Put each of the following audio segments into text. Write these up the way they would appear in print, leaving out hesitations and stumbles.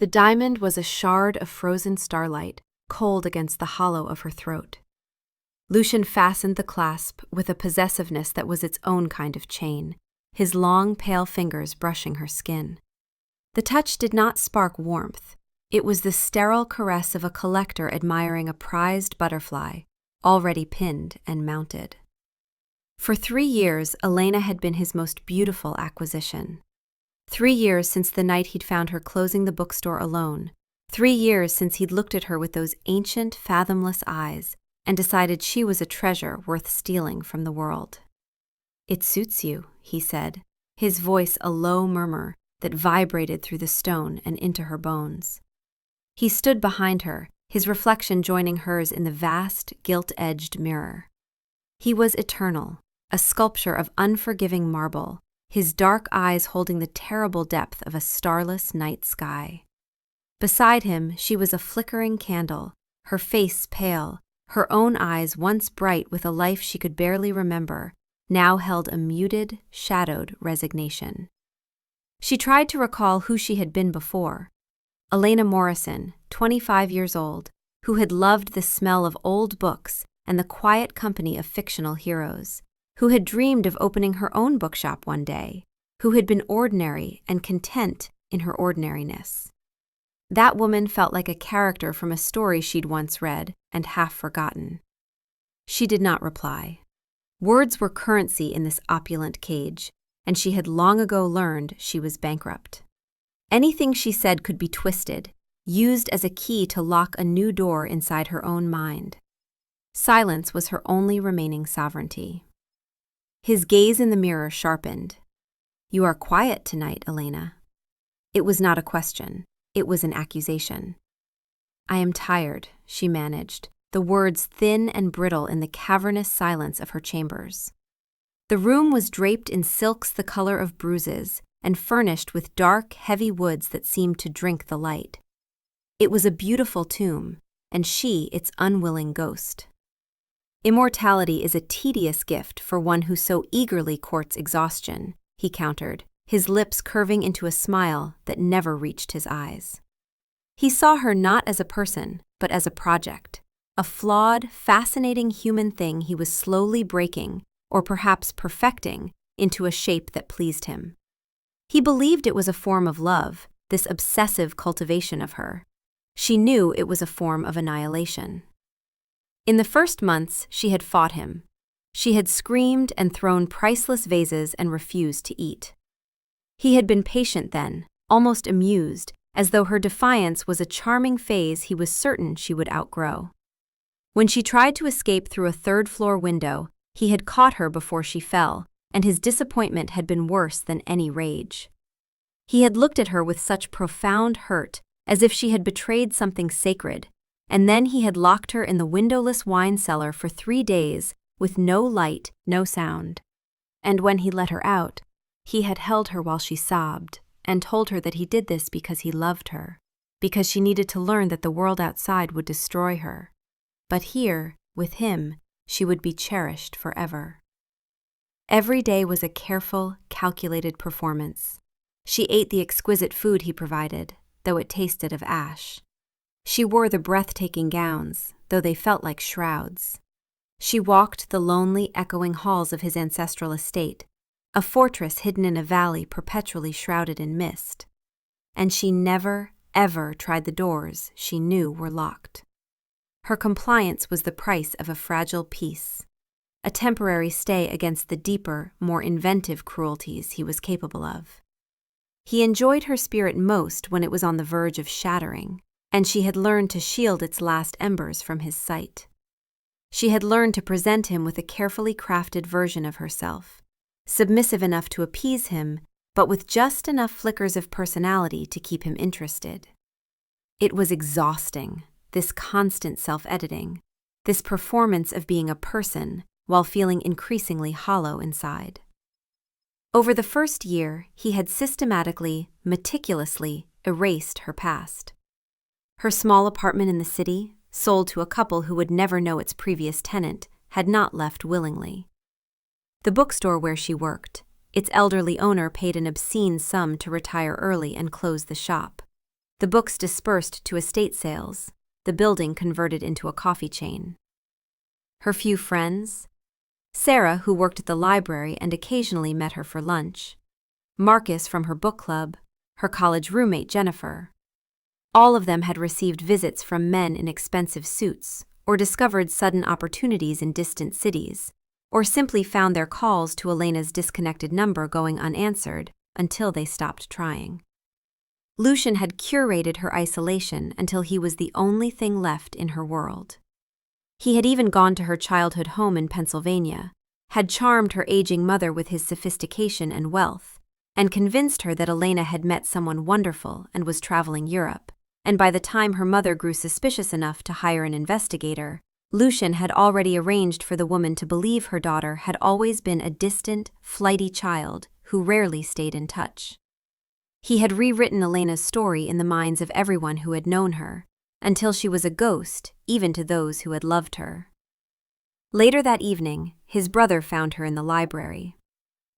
The diamond was a shard of frozen starlight, cold against the hollow of her throat. Lucian fastened the clasp with a possessiveness that was its own kind of chain, his long, pale fingers brushing her skin. The touch did not spark warmth. It was the sterile caress of a collector admiring a prized butterfly, already pinned and mounted. For 3 years, Elena had been his most beautiful acquisition. 3 years since the night he'd found her closing the bookstore alone. 3 years since he'd looked at her with those ancient, fathomless eyes and decided she was a treasure worth stealing from the world. "It suits you," he said, his voice a low murmur that vibrated through the stone and into her bones. He stood behind her, his reflection joining hers in the vast, gilt-edged mirror. He was eternal, a sculpture of unforgiving marble, his dark eyes holding the terrible depth of a starless night sky. Beside him, she was a flickering candle, her face pale, her own eyes once bright with a life she could barely remember, now held a muted, shadowed resignation. She tried to recall who she had been before. Elena Morrison, 25 years old, who had loved the smell of old books and the quiet company of fictional heroes, who had dreamed of opening her own bookshop one day, who had been ordinary and content in her ordinariness. That woman felt like a character from a story she'd once read and half forgotten. She did not reply. Words were currency in this opulent cage, and she had long ago learned she was bankrupt. Anything she said could be twisted, used as a key to lock a new door inside her own mind. Silence was her only remaining sovereignty. His gaze in the mirror sharpened. "You are quiet tonight, Elena." It was not a question. It was an accusation. "I am tired," she managed, the words thin and brittle in the cavernous silence of her chambers. The room was draped in silks the color of bruises and furnished with dark, heavy woods that seemed to drink the light. It was a beautiful tomb, and she its unwilling ghost. "Immortality is a tedious gift for one who so eagerly courts exhaustion," he countered, his lips curving into a smile that never reached his eyes. He saw her not as a person, but as a project, a flawed, fascinating human thing he was slowly breaking, or perhaps perfecting, into a shape that pleased him. He believed it was a form of love, this obsessive cultivation of her. She knew it was a form of annihilation. In the first months, she had fought him. She had screamed and thrown priceless vases and refused to eat. He had been patient then, almost amused, as though her defiance was a charming phase he was certain she would outgrow. When she tried to escape through a third-floor window, he had caught her before she fell, and his disappointment had been worse than any rage. He had looked at her with such profound hurt, as if she had betrayed something sacred, and then he had locked her in the windowless wine cellar for 3 days, with no light, no sound. And when he let her out, he had held her while she sobbed, and told her that he did this because he loved her, because she needed to learn that the world outside would destroy her. But here, with him, she would be cherished forever. Every day was a careful, calculated performance. She ate the exquisite food he provided, though it tasted of ash. She wore the breathtaking gowns, though they felt like shrouds. She walked the lonely, echoing halls of his ancestral estate, a fortress hidden in a valley perpetually shrouded in mist. And she never, ever tried the doors she knew were locked. Her compliance was the price of a fragile peace, a temporary stay against the deeper, more inventive cruelties he was capable of. He enjoyed her spirit most when it was on the verge of shattering, and she had learned to shield its last embers from his sight. She had learned to present him with a carefully crafted version of herself, submissive enough to appease him, but with just enough flickers of personality to keep him interested. It was exhausting, this constant self-editing, this performance of being a person while feeling increasingly hollow inside. Over the first year, he had systematically, meticulously erased her past. Her small apartment in the city, sold to a couple who would never know its previous tenant, had not left willingly. The bookstore where she worked, its elderly owner paid an obscene sum to retire early and close the shop. The books dispersed to estate sales, the building converted into a coffee chain. Her few friends? Sarah, who worked at the library and occasionally met her for lunch. Marcus from her book club, her college roommate Jennifer. All of them had received visits from men in expensive suits, or discovered sudden opportunities in distant cities, or simply found their calls to Elena's disconnected number going unanswered until they stopped trying. Lucian had curated her isolation until he was the only thing left in her world. He had even gone to her childhood home in Pennsylvania, had charmed her aging mother with his sophistication and wealth, and convinced her that Elena had met someone wonderful and was traveling Europe, and by the time her mother grew suspicious enough to hire an investigator, Lucian had already arranged for the woman to believe her daughter had always been a distant, flighty child who rarely stayed in touch. He had rewritten Elena's story in the minds of everyone who had known her, until she was a ghost even to those who had loved her. Later that evening, his brother found her in the library.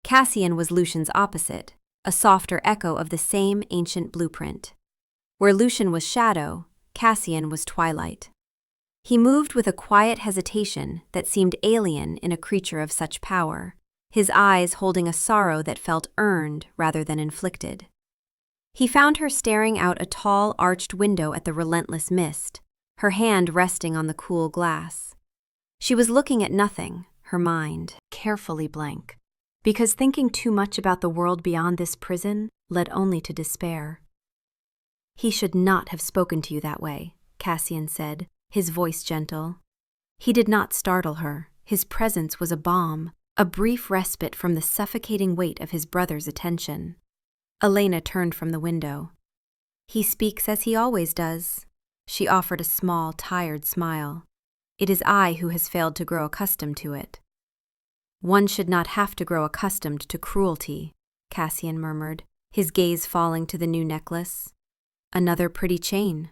Cassian was Lucian's opposite, a softer echo of the same ancient blueprint. Where Lucian was shadow, Cassian was twilight. He moved with a quiet hesitation that seemed alien in a creature of such power, his eyes holding a sorrow that felt earned rather than inflicted. He found her staring out a tall, arched window at the relentless mist, her hand resting on the cool glass. She was looking at nothing, her mind carefully blank, because thinking too much about the world beyond this prison led only to despair. "He should not have spoken to you that way," Cassian said, his voice gentle. He did not startle her. His presence was a balm, a brief respite from the suffocating weight of his brother's attention. Elena turned from the window. "He speaks as he always does." She offered a small, tired smile. "It is I who has failed to grow accustomed to it." "One should not have to grow accustomed to cruelty," Cassian murmured, his gaze falling to the new necklace. "Another pretty chain."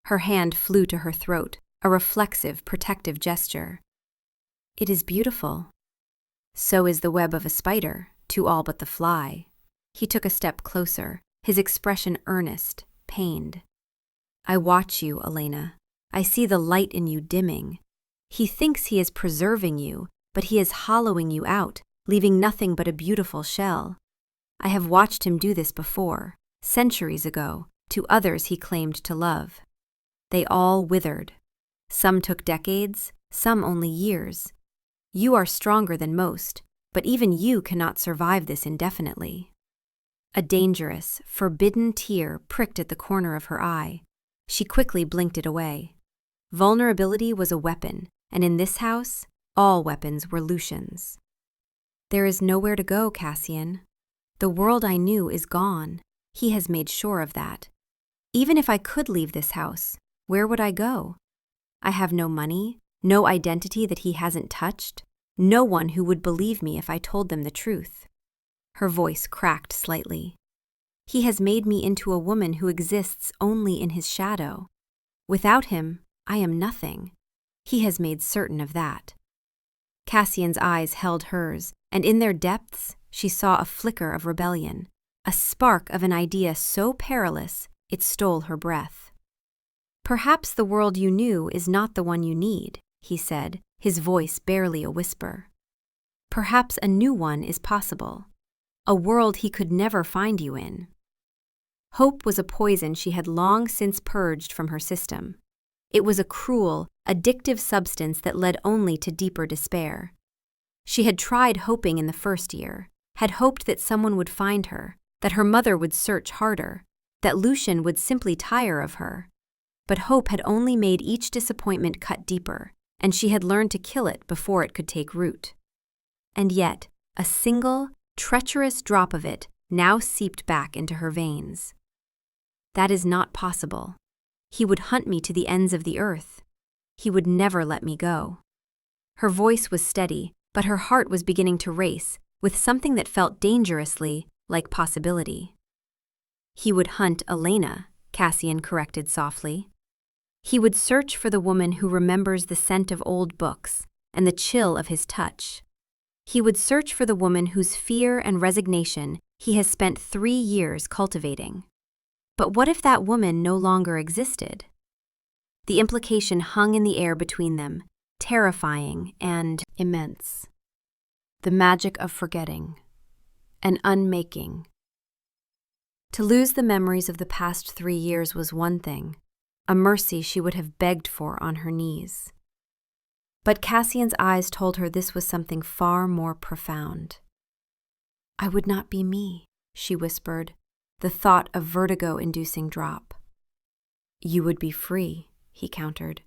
Her hand flew to her throat, a reflexive, protective gesture. "It is beautiful." "So is the web of a spider, to all but the fly." He took a step closer, his expression earnest, pained. "I watch you, Elena. I see the light in you dimming. He thinks he is preserving you, but he is hollowing you out, leaving nothing but a beautiful shell. I have watched him do this before, centuries ago, to others he claimed to love. They all withered. Some took decades, some only years. You are stronger than most, but even you cannot survive this indefinitely." A dangerous, forbidden tear pricked at the corner of her eye. She quickly blinked it away. Vulnerability was a weapon, and in this house, all weapons were Lucian's. "There is nowhere to go, Cassian. The world I knew is gone. He has made sure of that. Even if I could leave this house, where would I go? I have no money, no identity that he hasn't touched, no one who would believe me if I told them the truth." Her voice cracked slightly. "He has made me into a woman who exists only in his shadow. Without him, I am nothing. He has made certain of that." Cassian's eyes held hers, and in their depths she saw a flicker of rebellion, a spark of an idea so perilous it stole her breath. "Perhaps the world you knew is not the one you need," he said, his voice barely a whisper. "Perhaps a new one is possible. A world he could never find you in." Hope was a poison she had long since purged from her system. It was a cruel, addictive substance that led only to deeper despair. She had tried hoping in the first year, had hoped that someone would find her, that her mother would search harder, that Lucian would simply tire of her. But hope had only made each disappointment cut deeper, and she had learned to kill it before it could take root. And yet, a single, treacherous drop of it now seeped back into her veins. "That is not possible. He would hunt me to the ends of the earth. He would never let me go." Her voice was steady, but her heart was beginning to race with something that felt dangerously like possibility. "He would hunt Elena," Cassian corrected softly. "He would search for the woman who remembers the scent of old books and the chill of his touch. He would search for the woman whose fear and resignation he has spent 3 years cultivating. But what if that woman no longer existed? The implication hung in the air between them, terrifying and immense. The magic of forgetting, an unmaking. To lose the memories of the past 3 years was one thing, a mercy she would have begged for on her knees. But Cassian's eyes told her this was something far more profound. "I would not be me," she whispered, the thought a vertigo-inducing drop. "You would be free," he countered.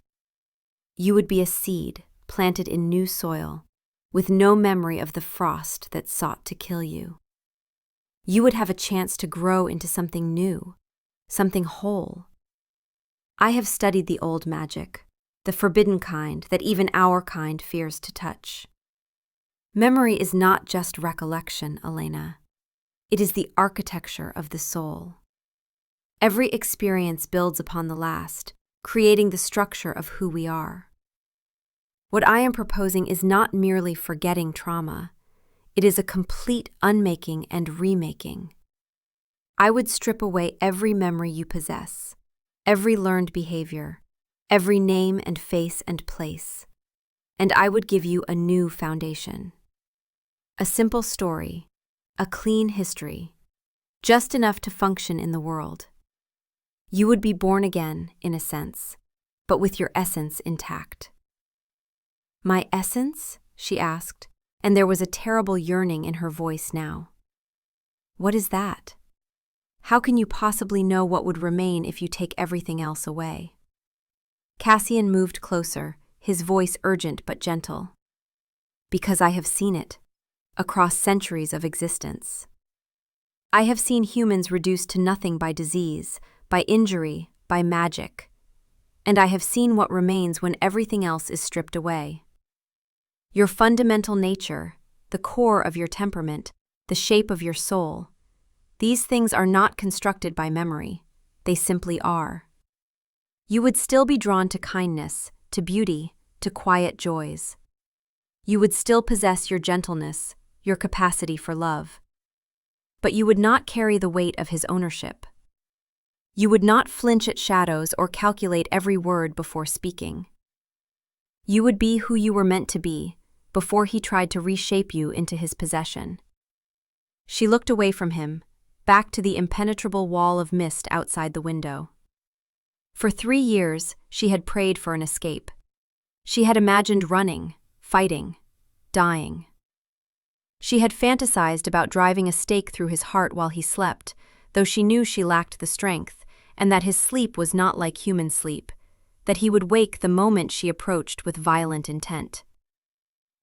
"You would be a seed planted in new soil, with no memory of the frost that sought to kill you. You would have a chance to grow into something new, something whole. I have studied the old magic, the forbidden kind that even our kind fears to touch. Memory is not just recollection, Elena. It is the architecture of the soul. Every experience builds upon the last, creating the structure of who we are. What I am proposing is not merely forgetting trauma. It is a complete unmaking and remaking. I would strip away every memory you possess, every learned behavior, every name and face and place, and I would give you a new foundation. A simple story, a clean history, just enough to function in the world. You would be born again, in a sense, but with your essence intact." "My essence?" she asked, and there was a terrible yearning in her voice now. "What is that? How can you possibly know what would remain if you take everything else away?" Cassian moved closer, his voice urgent but gentle. "Because I have seen it, across centuries of existence. I have seen humans reduced to nothing by disease, by injury, by magic, and I have seen what remains when everything else is stripped away. Your fundamental nature, the core of your temperament, the shape of your soul, these things are not constructed by memory, they simply are. You would still be drawn to kindness, to beauty, to quiet joys. You would still possess your gentleness, your capacity for love. But you would not carry the weight of his ownership. You would not flinch at shadows or calculate every word before speaking. You would be who you were meant to be, before he tried to reshape you into his possession." She looked away from him, back to the impenetrable wall of mist outside the window. For 3 years, she had prayed for an escape. She had imagined running, fighting, dying. She had fantasized about driving a stake through his heart while he slept, though she knew she lacked the strength, and that his sleep was not like human sleep, that he would wake the moment she approached with violent intent.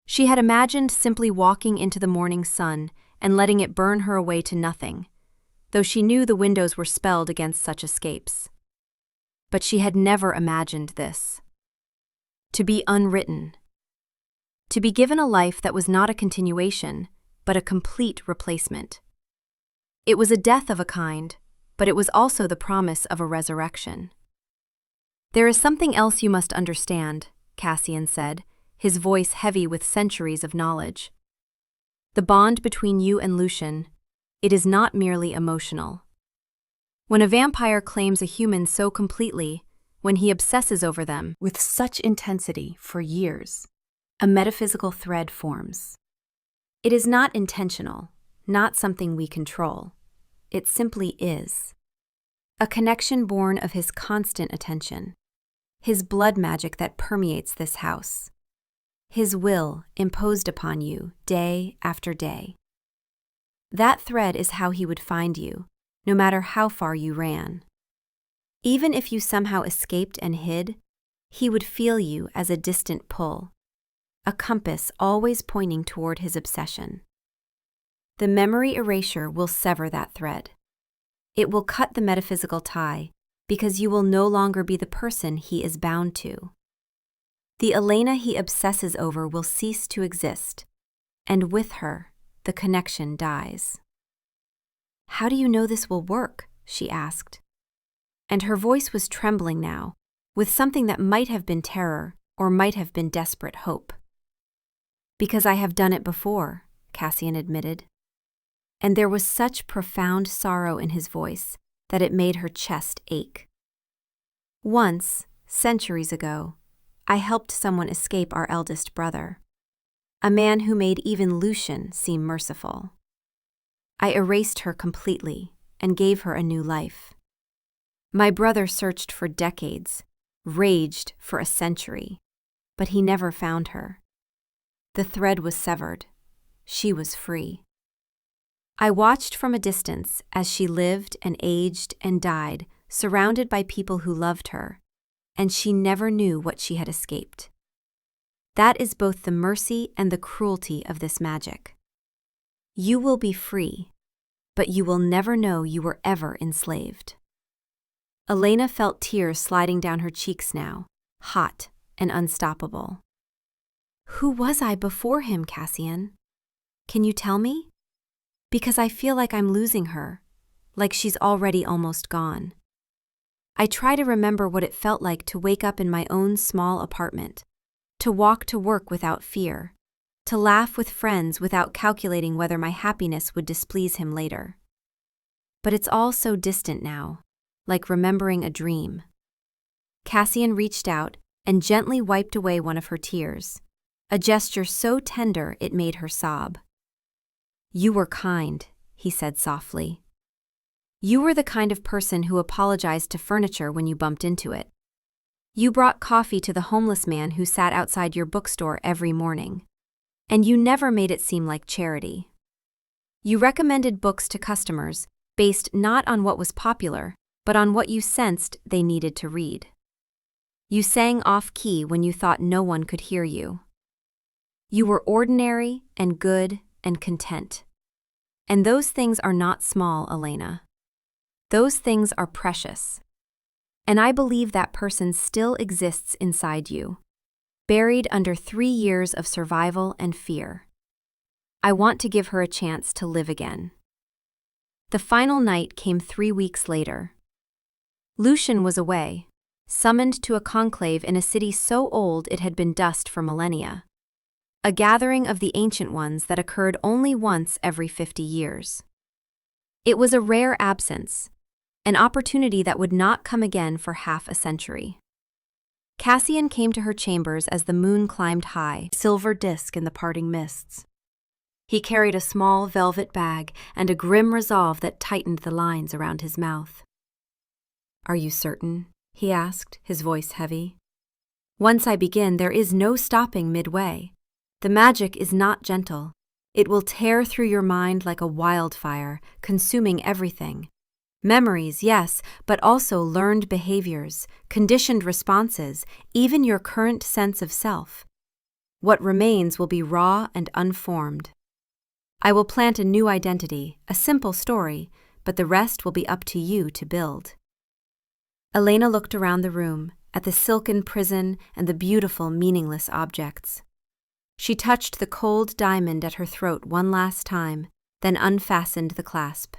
She had imagined simply walking into the morning sun and letting it burn her away to nothing, though she knew the windows were spelled against such escapes. But she had never imagined this. To be unwritten. To be given a life that was not a continuation, but a complete replacement. It was a death of a kind, but it was also the promise of a resurrection. "There is something else you must understand," Cassian said, his voice heavy with centuries of knowledge. "The bond between you and Lucian, it is not merely emotional. When a vampire claims a human so completely, when he obsesses over them with such intensity for years, a metaphysical thread forms. It is not intentional, not something we control. It simply is. A connection born of his constant attention, his blood magic that permeates this house, his will imposed upon you day after day. That thread is how he would find you, no matter how far you ran. Even if you somehow escaped and hid, he would feel you as a distant pull, a compass always pointing toward his obsession. The memory erasure will sever that thread. It will cut the metaphysical tie, because you will no longer be the person he is bound to. The Elena he obsesses over will cease to exist, and with her, the connection dies. "How do you know this will work?" she asked. And her voice was trembling now, with something that might have been terror or might have been desperate hope. "Because I have done it before," Cassian admitted. And there was such profound sorrow in his voice that it made her chest ache. Once, centuries ago, I helped someone escape our eldest brother, a man who made even Lucian seem merciful. I erased her completely and gave her a new life. My brother searched for decades, raged for a century, but he never found her. The thread was severed. She was free. I watched from a distance as she lived and aged and died, surrounded by people who loved her, and she never knew what she had escaped. That is both the mercy and the cruelty of this magic. You will be free, but you will never know you were ever enslaved. Elena felt tears sliding down her cheeks now, hot and unstoppable. Who was I before him, Cassian? Can you tell me? Because I feel like I'm losing her, like she's already almost gone. I try to remember what it felt like to wake up in my own small apartment, to walk to work without fear, to laugh with friends without calculating whether my happiness would displease him later. But it's all so distant now, like remembering a dream. Cassian reached out and gently wiped away one of her tears, a gesture so tender it made her sob. You were kind, he said softly. You were the kind of person who apologized to furniture when you bumped into it. You brought coffee to the homeless man who sat outside your bookstore every morning. And you never made it seem like charity. You recommended books to customers based not on what was popular, but on what you sensed they needed to read. You sang off-key when you thought no one could hear you. You were ordinary and good and content. And those things are not small, Elena. Those things are precious. And I believe that person still exists inside you, buried under 3 years of survival and fear. I want to give her a chance to live again. The final night came 3 weeks later. Lucian was away, summoned to a conclave in a city so old it had been dust for millennia. A gathering of the ancient ones that occurred only once every 50 years. It was a rare absence, an opportunity that would not come again for half a century. Cassian came to her chambers as the moon climbed high, a silver disk in the parting mists. He carried a small velvet bag and a grim resolve that tightened the lines around his mouth. Are you certain? He asked, his voice heavy. Once I begin, there is no stopping midway. The magic is not gentle. It will tear through your mind like a wildfire, consuming everything. Memories, yes, but also learned behaviors, conditioned responses, even your current sense of self. What remains will be raw and unformed. I will plant a new identity, a simple story, but the rest will be up to you to build. Elena looked around the room, at the silken prison and the beautiful, meaningless objects. She touched the cold diamond at her throat one last time, then unfastened the clasp.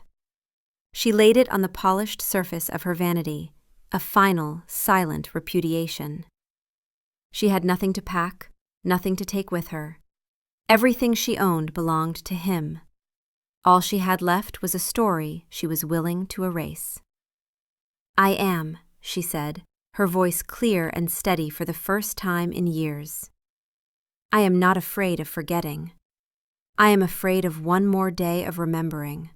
She laid it on the polished surface of her vanity, a final, silent repudiation. She had nothing to pack, nothing to take with her. Everything she owned belonged to him. All she had left was a story she was willing to erase. I am, she said, her voice clear and steady for the first time in years. I am not afraid of forgetting. I am afraid of one more day of remembering.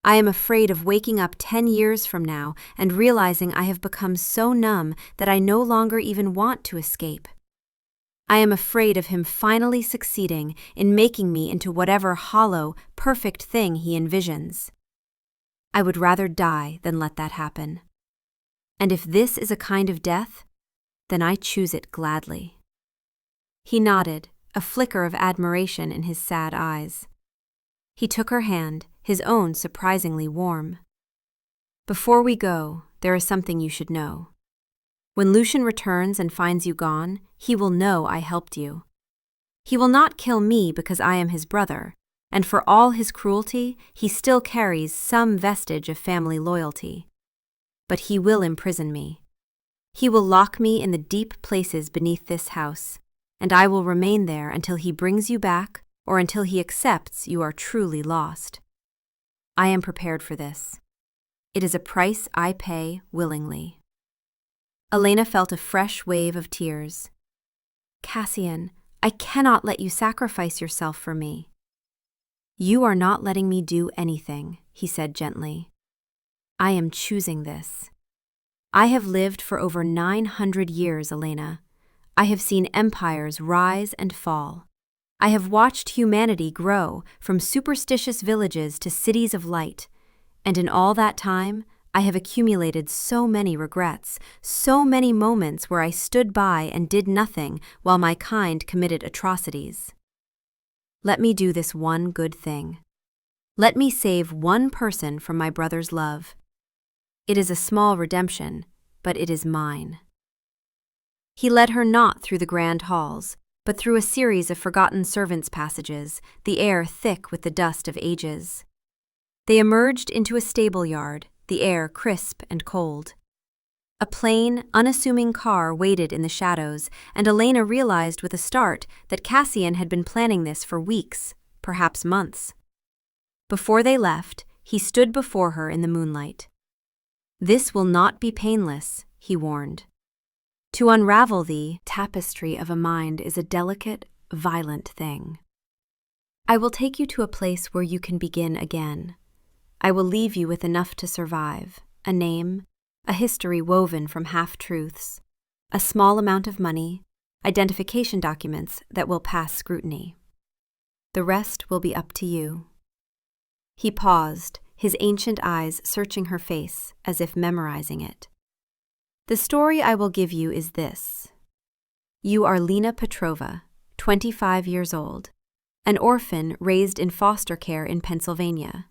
I am afraid of waking up 10 years from now and realizing I have become so numb that I no longer even want to escape. I am afraid of him finally succeeding in making me into whatever hollow, perfect thing he envisions. I would rather die than let that happen. And if this is a kind of death, then I choose it gladly. He nodded, a flicker of admiration in his sad eyes. He took her hand, his own surprisingly warm. Before we go, there is something you should know. When Lucian returns and finds you gone, he will know I helped you. He will not kill me because I am his brother, and for all his cruelty, he still carries some vestige of family loyalty. But he will imprison me. He will lock me in the deep places beneath this house, and I will remain there until he brings you back or until he accepts you are truly lost. I am prepared for this. It is a price I pay willingly. Elena felt a fresh wave of tears. Cassian, I cannot let you sacrifice yourself for me. You are not letting me do anything, he said gently. I am choosing this. I have lived for over 900 years, Elena. I have seen empires rise and fall. I have watched humanity grow from superstitious villages to cities of light, and in all that time, I have accumulated so many regrets, so many moments where I stood by and did nothing while my kind committed atrocities. Let me do this one good thing. Let me save one person from my brother's love. It is a small redemption, but it is mine. He led her not through the grand halls, but through a series of forgotten servants' passages, the air thick with the dust of ages. They emerged into a stable yard, the air crisp and cold. A plain, unassuming car waited in the shadows, and Elena realized with a start that Cassian had been planning this for weeks, perhaps months. Before they left, he stood before her in the moonlight. This will not be painless, he warned. To unravel the tapestry of a mind is a delicate, violent thing. I will take you to a place where you can begin again. I will leave you with enough to survive, a name, a history woven from half-truths, a small amount of money, identification documents that will pass scrutiny. The rest will be up to you. He paused, his ancient eyes searching her face as if memorizing it. The story I will give you is this. You are Lena Petrova, 25 years old, an orphan raised in foster care in Pennsylvania.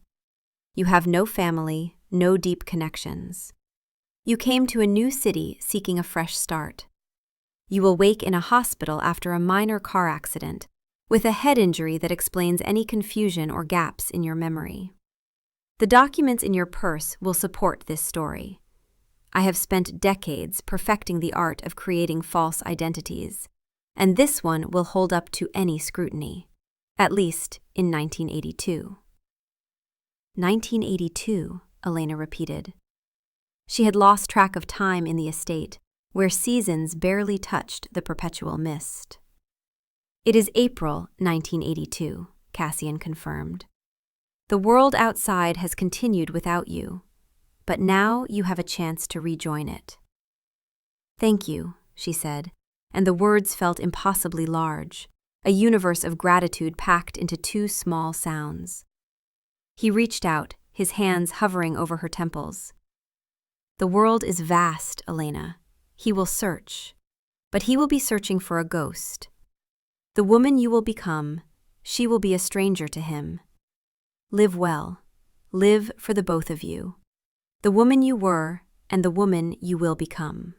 You have no family, no deep connections. You came to a new city seeking a fresh start. You will wake in a hospital after a minor car accident, with a head injury that explains any confusion or gaps in your memory. The documents in your purse will support this story. I have spent decades perfecting the art of creating false identities, and this one will hold up to any scrutiny, at least in 1982. 1982, Elena repeated. She had lost track of time in the estate, where seasons barely touched the perpetual mist. It is April 1982, Cassian confirmed. The world outside has continued without you, but now you have a chance to rejoin it. Thank you, she said, and the words felt impossibly large, a universe of gratitude packed into two small sounds. He reached out, his hands hovering over her temples. The world is vast, Elena. He will search, but he will be searching for a ghost. The woman you will become, she will be a stranger to him. Live well. Live for the both of you. The woman you were and the woman you will become.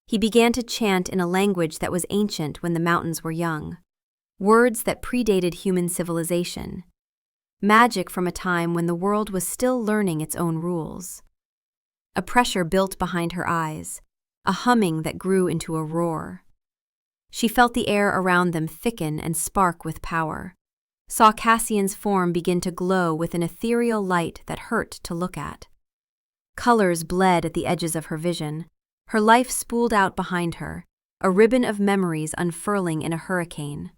He began to chant in a language that was ancient when the mountains were young, words that predated human civilization, magic from a time when the world was still learning its own rules. A pressure built behind her eyes, a humming that grew into a roar. She felt the air around them thicken and spark with power, saw Cassian's form begin to glow with an ethereal light that hurt to look at. Colors bled at the edges of her vision. Her life spooled out behind her, a ribbon of memories unfurling in a hurricane.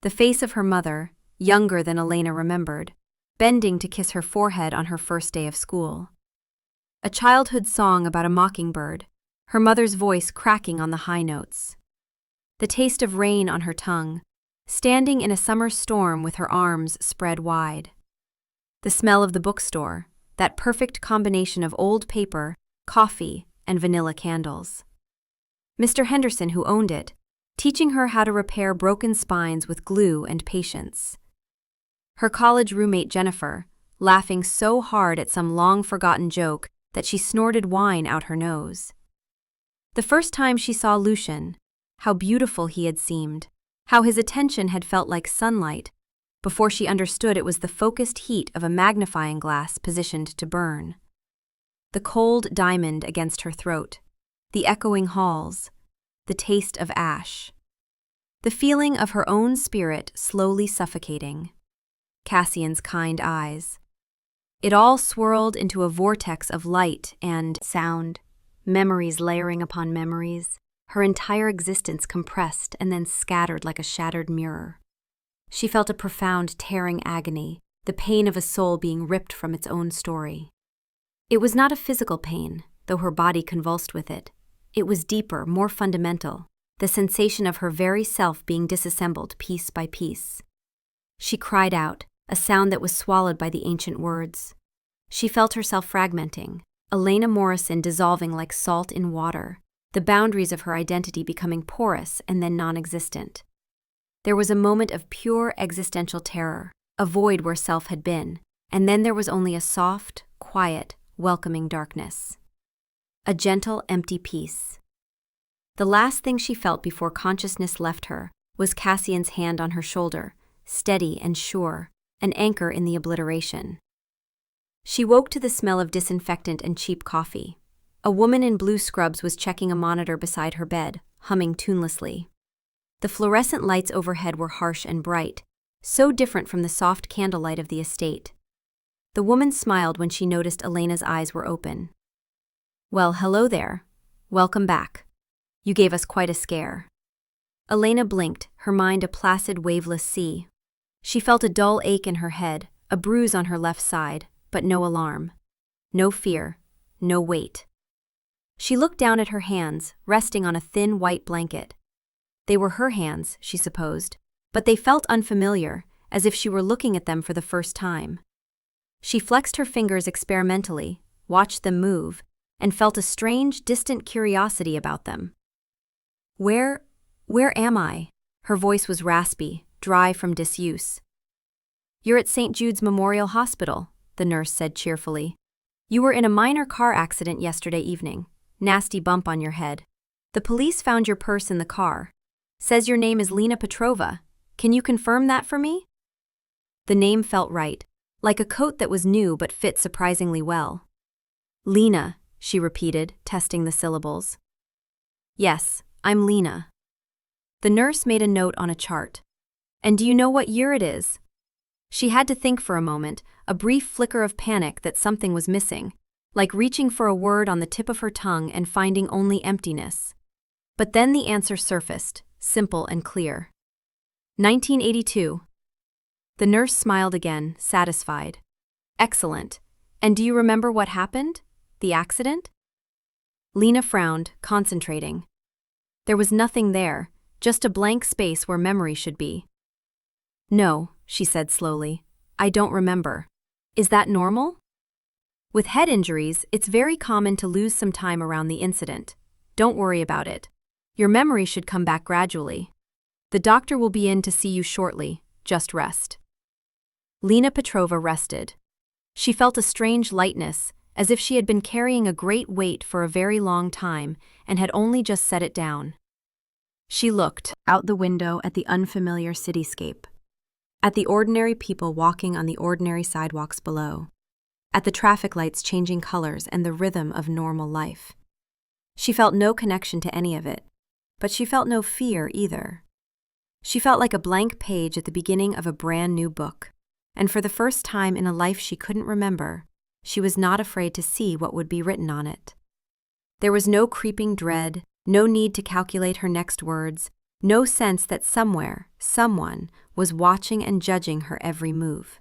The face of her mother, younger than Elena remembered, bending to kiss her forehead on her first day of school. A childhood song about a mockingbird, her mother's voice cracking on the high notes. The taste of rain on her tongue, standing in a summer storm with her arms spread wide. The smell of the bookstore, that perfect combination of old paper, coffee, and vanilla candles. Mr. Henderson, who owned it, teaching her how to repair broken spines with glue and patience. Her college roommate Jennifer, laughing so hard at some long-forgotten joke that she snorted wine out her nose. The first time she saw Lucian, how beautiful he had seemed, how his attention had felt like sunlight, before she understood it was the focused heat of a magnifying glass positioned to burn. The cold diamond against her throat, the echoing halls, the taste of ash. The feeling of her own spirit slowly suffocating. Cassian's kind eyes. It all swirled into a vortex of light and sound, memories layering upon memories, her entire existence compressed and then scattered like a shattered mirror. She felt a profound, tearing agony, the pain of a soul being ripped from its own story. It was not a physical pain, though her body convulsed with it. It was deeper, more fundamental, the sensation of her very self being disassembled piece by piece. She cried out, a sound that was swallowed by the ancient words. She felt herself fragmenting, Elena Morrison dissolving like salt in water, the boundaries of her identity becoming porous and then non-existent. There was a moment of pure existential terror, a void where self had been, and then there was only a soft, quiet, welcoming darkness. A gentle, empty peace. The last thing she felt before consciousness left her was Cassian's hand on her shoulder, steady and sure, an anchor in the obliteration. She woke to the smell of disinfectant and cheap coffee. A woman in blue scrubs was checking a monitor beside her bed, humming tunelessly. The fluorescent lights overhead were harsh and bright, so different from the soft candlelight of the estate. The woman smiled when she noticed Elena's eyes were open. "Well, hello there. Welcome back. You gave us quite a scare." Elena blinked, her mind a placid, waveless sea. She felt a dull ache in her head, a bruise on her left side, but no alarm. No fear, no weight. She looked down at her hands, resting on a thin white blanket. They were her hands, she supposed, but they felt unfamiliar, as if she were looking at them for the first time. She flexed her fingers experimentally, watched them move, and felt a strange, distant curiosity about them. Where am I?" Her voice was raspy, dry from disuse. "You're at St. Jude's Memorial Hospital," the nurse said cheerfully. "You were in a minor car accident yesterday evening. Nasty bump on your head. The police found your purse in the car. Says your name is Lena Petrova. Can you confirm that for me?" The name felt right, like a coat that was new but fit surprisingly well. "Lena," she repeated, testing the syllables. "Yes, I'm Lena." The nurse made a note on a chart. "And do you know what year it is?" She had to think for a moment, a brief flicker of panic that something was missing, like reaching for a word on the tip of her tongue and finding only emptiness. But then the answer surfaced, simple and clear. 1982. The nurse smiled again, satisfied. "Excellent. And do you remember what happened? The accident?" Lena frowned, concentrating. There was nothing there, just a blank space where memory should be. "No," she said slowly. "I don't remember. Is that normal?" With head injuries, it's very common to lose some time around the incident. Don't worry about it. Your memory should come back gradually. The doctor will be in to see you shortly. Just rest." Lena Petrova rested. She felt a strange lightness, as if she had been carrying a great weight for a very long time and had only just set it down. She looked out the window at the unfamiliar cityscape, at the ordinary people walking on the ordinary sidewalks below, at the traffic lights changing colors and the rhythm of normal life. She felt no connection to any of it, but she felt no fear either. She felt like a blank page at the beginning of a brand new book, and for the first time in a life she couldn't remember, she was not afraid to see what would be written on it. There was no creeping dread, no need to calculate her next words, no sense that somewhere, someone, was watching and judging her every move.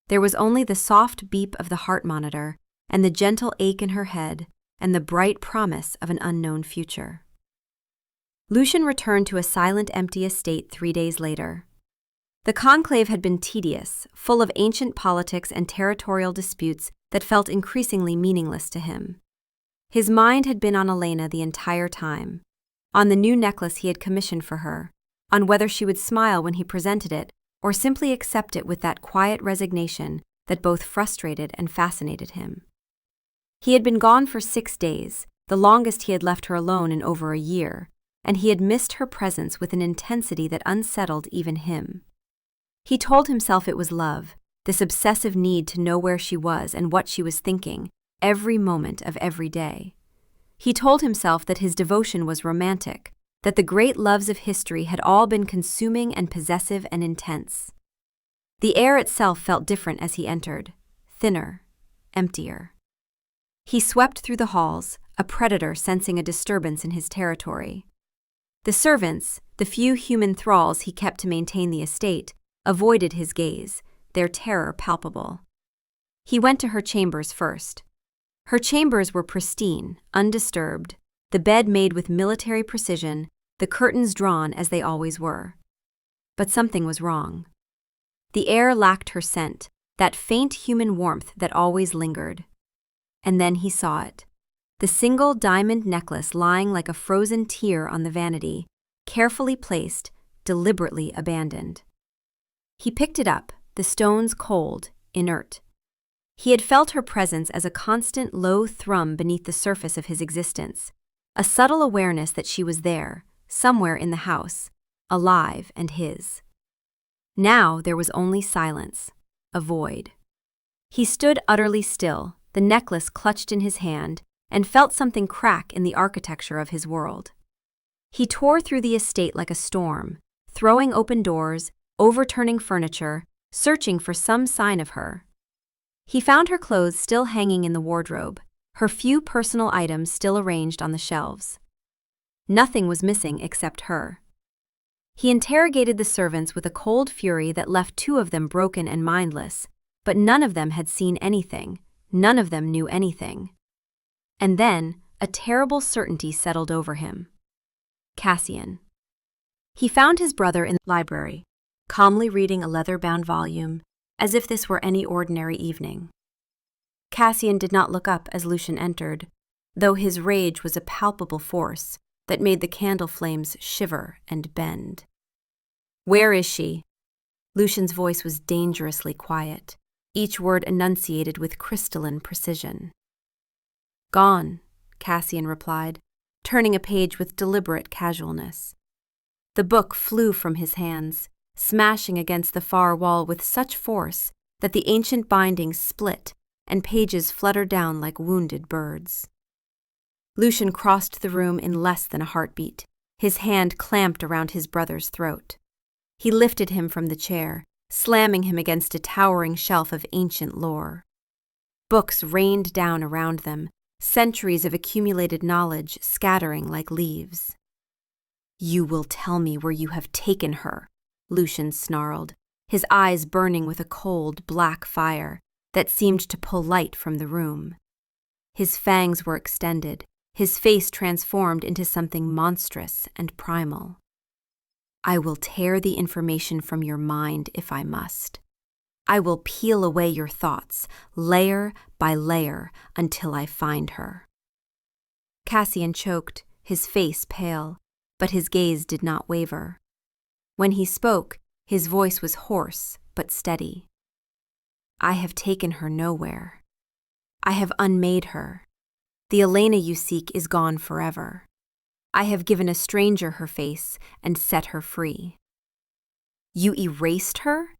There was only the soft beep of the heart monitor, and the gentle ache in her head, and the bright promise of an unknown future. Lucian returned to a silent, empty estate 3 days later. The conclave had been tedious, full of ancient politics and territorial disputes that felt increasingly meaningless to him. His mind had been on Elena the entire time, on the new necklace he had commissioned for her, on whether she would smile when he presented it or simply accept it with that quiet resignation that both frustrated and fascinated him. He had been gone for 6 days, the longest he had left her alone in over a year, and he had missed her presence with an intensity that unsettled even him. He told himself it was love, this obsessive need to know where she was and what she was thinking, every moment of every day. He told himself that his devotion was romantic, that the great loves of history had all been consuming and possessive and intense. The air itself felt different as he entered, thinner, emptier. He swept through the halls, a predator sensing a disturbance in his territory. The servants, the few human thralls he kept to maintain the estate, avoided his gaze, their terror palpable. He went to her chambers first. Her chambers were pristine, undisturbed, the bed made with military precision, the curtains drawn as they always were. But something was wrong. The air lacked her scent, that faint human warmth that always lingered. And then he saw it. The single diamond necklace lying like a frozen tear on the vanity, carefully placed, deliberately abandoned. He picked it up, the stones cold, inert. He had felt her presence as a constant low thrum beneath the surface of his existence, a subtle awareness that she was there, somewhere in the house, alive and his. Now there was only silence, a void. He stood utterly still, the necklace clutched in his hand, and felt something crack in the architecture of his world. He tore through the estate like a storm, throwing open doors, overturning furniture, searching for some sign of her. He found her clothes still hanging in the wardrobe, her few personal items still arranged on the shelves. Nothing was missing except her. He interrogated the servants with a cold fury that left two of them broken and mindless, but none of them had seen anything, none of them knew anything. And then, a terrible certainty settled over him. Cassian. He found his brother in the library, calmly reading a leather-bound volume, as if this were any ordinary evening. Cassian did not look up as Lucian entered, though his rage was a palpable force that made the candle flames shiver and bend. "Where is she?" Lucian's voice was dangerously quiet, each word enunciated with crystalline precision. "Gone," Cassian replied, turning a page with deliberate casualness. The book flew from his hands, smashing against the far wall with such force that the ancient bindings split and pages fluttered down like wounded birds. Lucian crossed the room in less than a heartbeat, his hand clamped around his brother's throat. He lifted him from the chair, slamming him against a towering shelf of ancient lore. Books rained down around them, centuries of accumulated knowledge scattering like leaves. "You will tell me where you have taken her," Lucian snarled, his eyes burning with a cold, black fire that seemed to pull light from the room. His fangs were extended, his face transformed into something monstrous and primal. "I will tear the information from your mind if I must. I will peel away your thoughts, layer by layer, until I find her." Cassian choked, his face pale, but his gaze did not waver. When he spoke, his voice was hoarse but steady. "I have taken her nowhere. I have unmade her. The Elena you seek is gone forever. I have given a stranger her face and set her free." "You erased her?"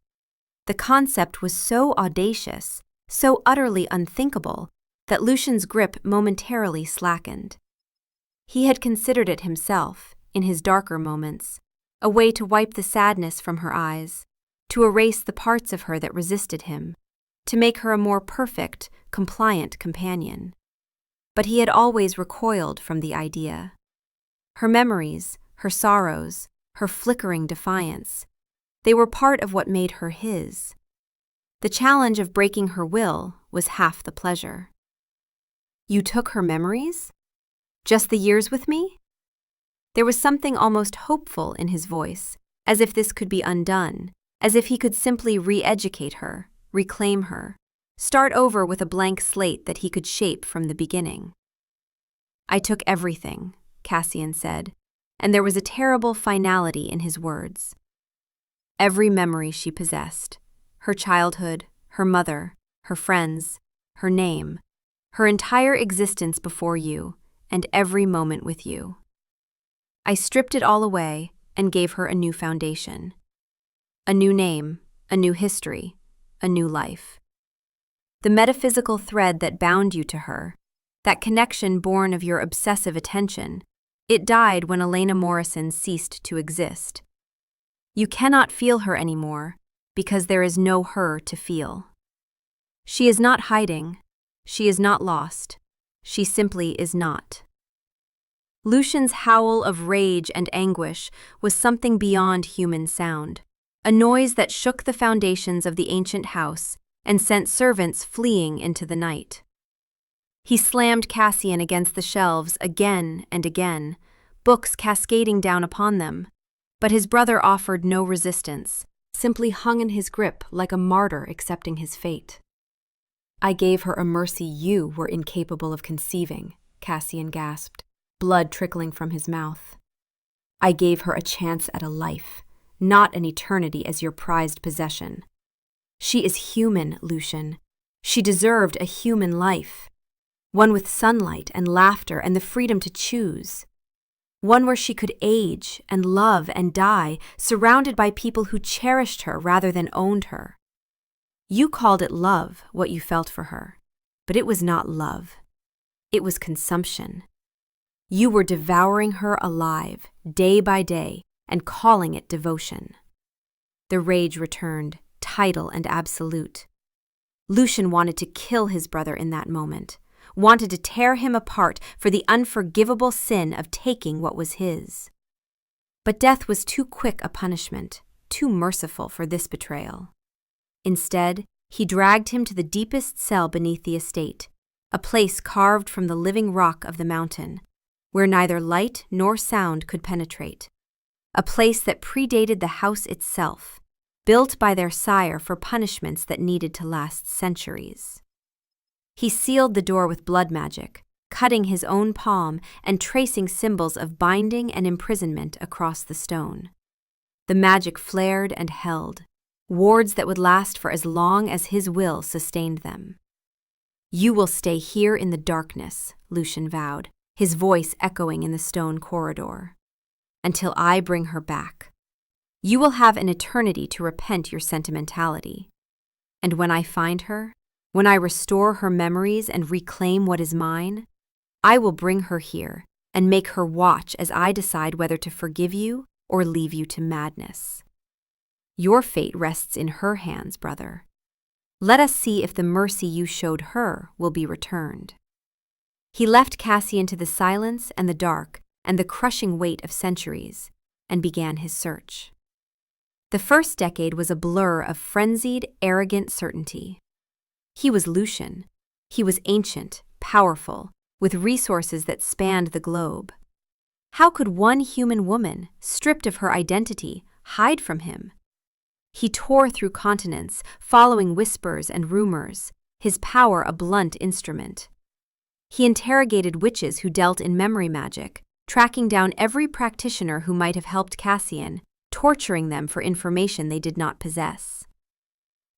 The concept was so audacious, so utterly unthinkable, that Lucian's grip momentarily slackened. He had considered it himself, in his darker moments, a way to wipe the sadness from her eyes, to erase the parts of her that resisted him, to make her a more perfect, compliant companion. But he had always recoiled from the idea. Her memories, her sorrows, her flickering defiance, they were part of what made her his. The challenge of breaking her will was half the pleasure. "You took her memories? Just the years with me?" There was something almost hopeful in his voice, as if this could be undone, as if he could simply re-educate her, reclaim her, start over with a blank slate that he could shape from the beginning. "I took everything," Cassian said, and there was a terrible finality in his words. "Every memory she possessed, her childhood, her mother, her friends, her name, her entire existence before you, and every moment with you. I stripped it all away and gave her a new foundation. A new name, a new history, a new life. The metaphysical thread that bound you to her, that connection born of your obsessive attention, it died when Elena Morrison ceased to exist. You cannot feel her anymore because there is no her to feel." She is not hiding. She is not lost. She simply is not. Lucian's howl of rage and anguish was something beyond human sound, a noise that shook the foundations of the ancient house and sent servants fleeing into the night. He slammed Cassian against the shelves again and again, books cascading down upon them, but his brother offered no resistance, simply hung in his grip like a martyr accepting his fate. "I gave her a mercy you were incapable of conceiving," Cassian gasped, blood trickling from his mouth. "I gave her a chance at a life, not an eternity as your prized possession. She is human, Lucian. She deserved a human life, one with sunlight and laughter and the freedom to choose. One where she could age and love and die, surrounded by people who cherished her rather than owned her. You called it love, what you felt for her, but it was not love. It was consumption. You were devouring her alive, day by day, and calling it devotion." The rage returned, tidal and absolute. Lucian wanted to kill his brother in that moment, wanted to tear him apart for the unforgivable sin of taking what was his. But death was too quick a punishment, too merciful for this betrayal. Instead, he dragged him to the deepest cell beneath the estate, a place carved from the living rock of the mountain, where neither light nor sound could penetrate, a place that predated the house itself, built by their sire for punishments that needed to last centuries. He sealed the door with blood magic, cutting his own palm and tracing symbols of binding and imprisonment across the stone. The magic flared and held, wards that would last for as long as his will sustained them. "You will stay here in the darkness," Lucian vowed, his voice echoing in the stone corridor, "until I bring her back. You will have an eternity to repent your sentimentality. And when I find her, when I restore her memories and reclaim what is mine, I will bring her here and make her watch as I decide whether to forgive you or leave you to madness. Your fate rests in her hands, brother. Let us see if the mercy you showed her will be returned." He left Cassian to the silence and the dark and the crushing weight of centuries, and began his search. The first decade was a blur of frenzied, arrogant certainty. He was Lucian. He was ancient, powerful, with resources that spanned the globe. How could one human woman, stripped of her identity, hide from him? He tore through continents, following whispers and rumors, his power a blunt instrument. He interrogated witches who dealt in memory magic, tracking down every practitioner who might have helped Cassian, torturing them for information they did not possess.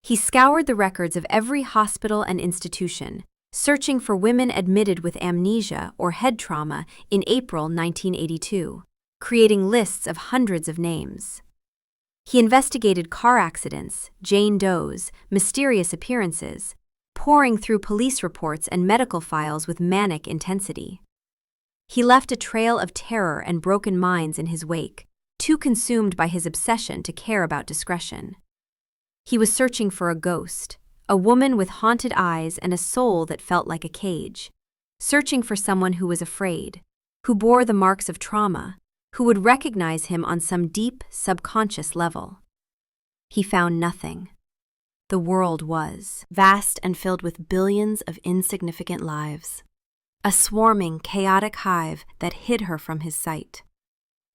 He scoured the records of every hospital and institution, searching for women admitted with amnesia or head trauma in April 1982, creating lists of hundreds of names. He investigated car accidents, Jane Does, mysterious appearances, pouring through police reports and medical files with manic intensity. He left a trail of terror and broken minds in his wake, too consumed by his obsession to care about discretion. He was searching for a ghost, a woman with haunted eyes and a soul that felt like a cage, searching for someone who was afraid, who bore the marks of trauma, who would recognize him on some deep, subconscious level. He found nothing. The world was vast and filled with billions of insignificant lives, a swarming, chaotic hive that hid her from his sight.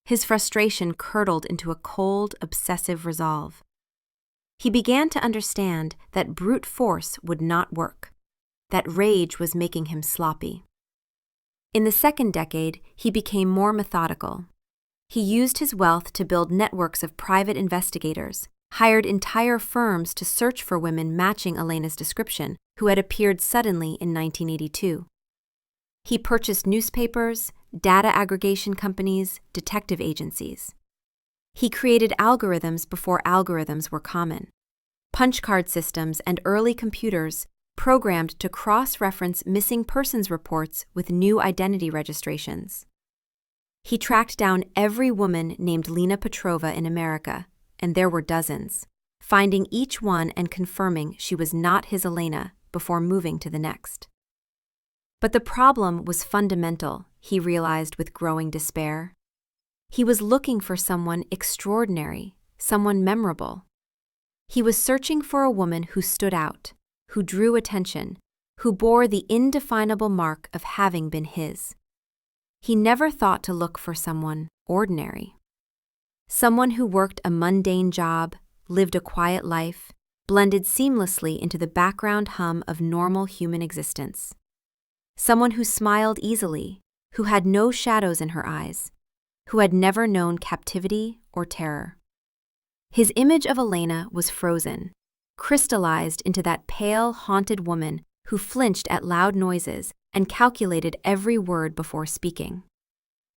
His frustration curdled into a cold, obsessive resolve. He began to understand that brute force would not work, that rage was making him sloppy. In the second decade, he became more methodical. He used his wealth to build networks of private investigators, hired entire firms to search for women matching Elena's description who had appeared suddenly in 1982. He purchased newspapers, data aggregation companies, detective agencies. He created algorithms before algorithms were common. Punch card systems and early computers programmed to cross-reference missing persons reports with new identity registrations. He tracked down every woman named Lena Petrova in America, and there were dozens, finding each one and confirming she was not his Elena, before moving to the next. But the problem was fundamental, he realized with growing despair. He was looking for someone extraordinary, someone memorable. He was searching for a woman who stood out, who drew attention, who bore the indefinable mark of having been his. He never thought to look for someone ordinary. Someone who worked a mundane job, lived a quiet life, blended seamlessly into the background hum of normal human existence. Someone who smiled easily, who had no shadows in her eyes, who had never known captivity or terror. His image of Elena was frozen, crystallized into that pale, haunted woman who flinched at loud noises and calculated every word before speaking.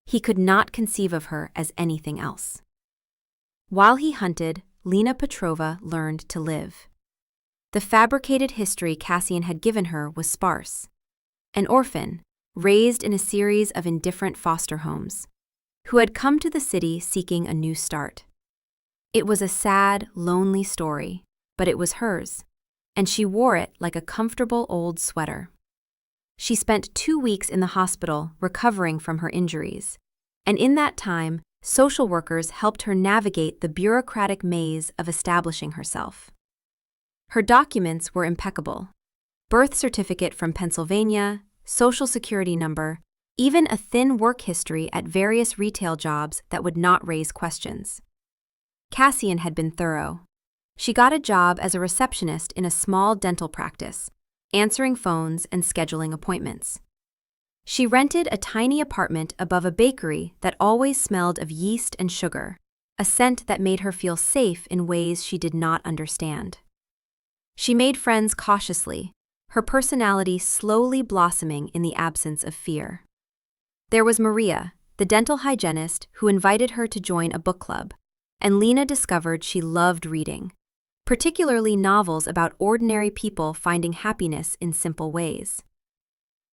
He could not conceive of her as anything else. While he hunted, Lena Petrova learned to live. The fabricated history Cassian had given her was sparse. An orphan, raised in a series of indifferent foster homes, who had come to the city seeking a new start. It was a sad, lonely story, but it was hers, and she wore it like a comfortable old sweater. She spent 2 weeks in the hospital recovering from her injuries, and in that time, social workers helped her navigate the bureaucratic maze of establishing herself. Her documents were impeccable: birth certificate from Pennsylvania, social security number, even a thin work history at various retail jobs that would not raise questions. Cassian had been thorough. She got a job as a receptionist in a small dental practice, answering phones and scheduling appointments. She rented a tiny apartment above a bakery that always smelled of yeast and sugar, a scent that made her feel safe in ways she did not understand. She made friends cautiously, her personality slowly blossoming in the absence of fear. There was Maria, the dental hygienist, who invited her to join a book club, and Lena discovered she loved reading, particularly novels about ordinary people finding happiness in simple ways.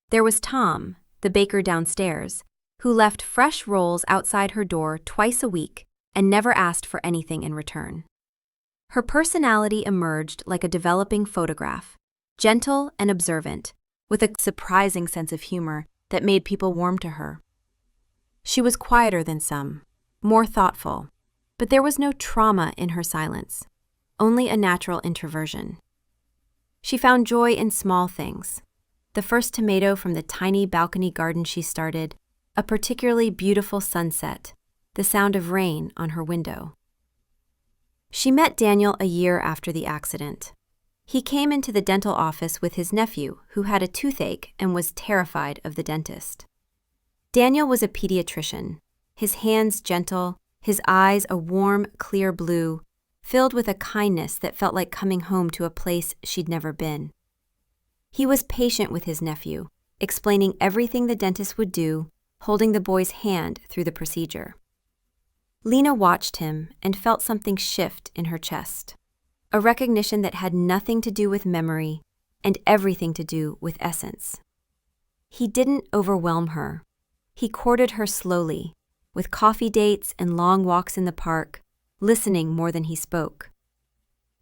There was Tom, the baker downstairs, who left fresh rolls outside her door twice a week and never asked for anything in return. Her personality emerged like a developing photograph, gentle and observant, with a surprising sense of humor that made people warm to her. She was quieter than some, more thoughtful, but there was no trauma in her silence, only a natural introversion. She found joy in small things: the first tomato from the tiny balcony garden she started, a particularly beautiful sunset, the sound of rain on her window. She met Daniel a year after the accident. He came into the dental office with his nephew, who had a toothache and was terrified of the dentist. Daniel was a pediatrician, his hands gentle, his eyes a warm, clear blue, filled with a kindness that felt like coming home to a place she'd never been. He was patient with his nephew, explaining everything the dentist would do, holding the boy's hand through the procedure. Lena watched him and felt something shift in her chest, a recognition that had nothing to do with memory and everything to do with essence. He didn't overwhelm her. He courted her slowly, with coffee dates and long walks in the park, listening more than he spoke.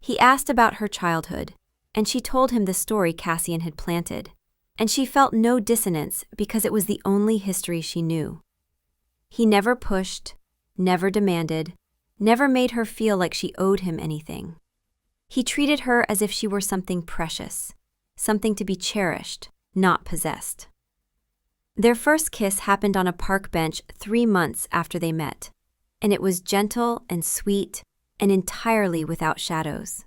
He asked about her childhood, and she told him the story Cassian had planted, and she felt no dissonance because it was the only history she knew. He never pushed, never demanded, never made her feel like she owed him anything. He treated her as if she were something precious, something to be cherished, not possessed. Their first kiss happened on a park bench 3 months after they met, and it was gentle and sweet and entirely without shadows.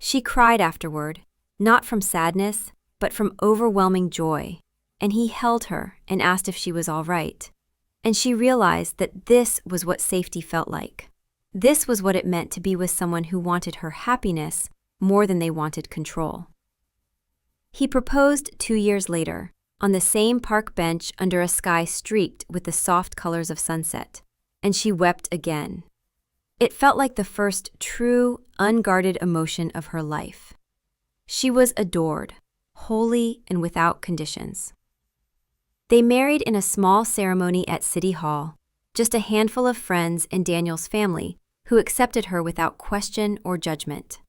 She cried afterward, not from sadness, but from overwhelming joy, and he held her and asked if she was all right. And she realized that this was what safety felt like. This was what it meant to be with someone who wanted her happiness more than they wanted control. He proposed 2 years later, on the same park bench under a sky streaked with the soft colors of sunset, and she wept again. It felt like the first true, unguarded emotion of her life. She was adored, wholly and without conditions. They married in a small ceremony at City Hall, just a handful of friends and Daniel's family, who accepted her without question or judgment.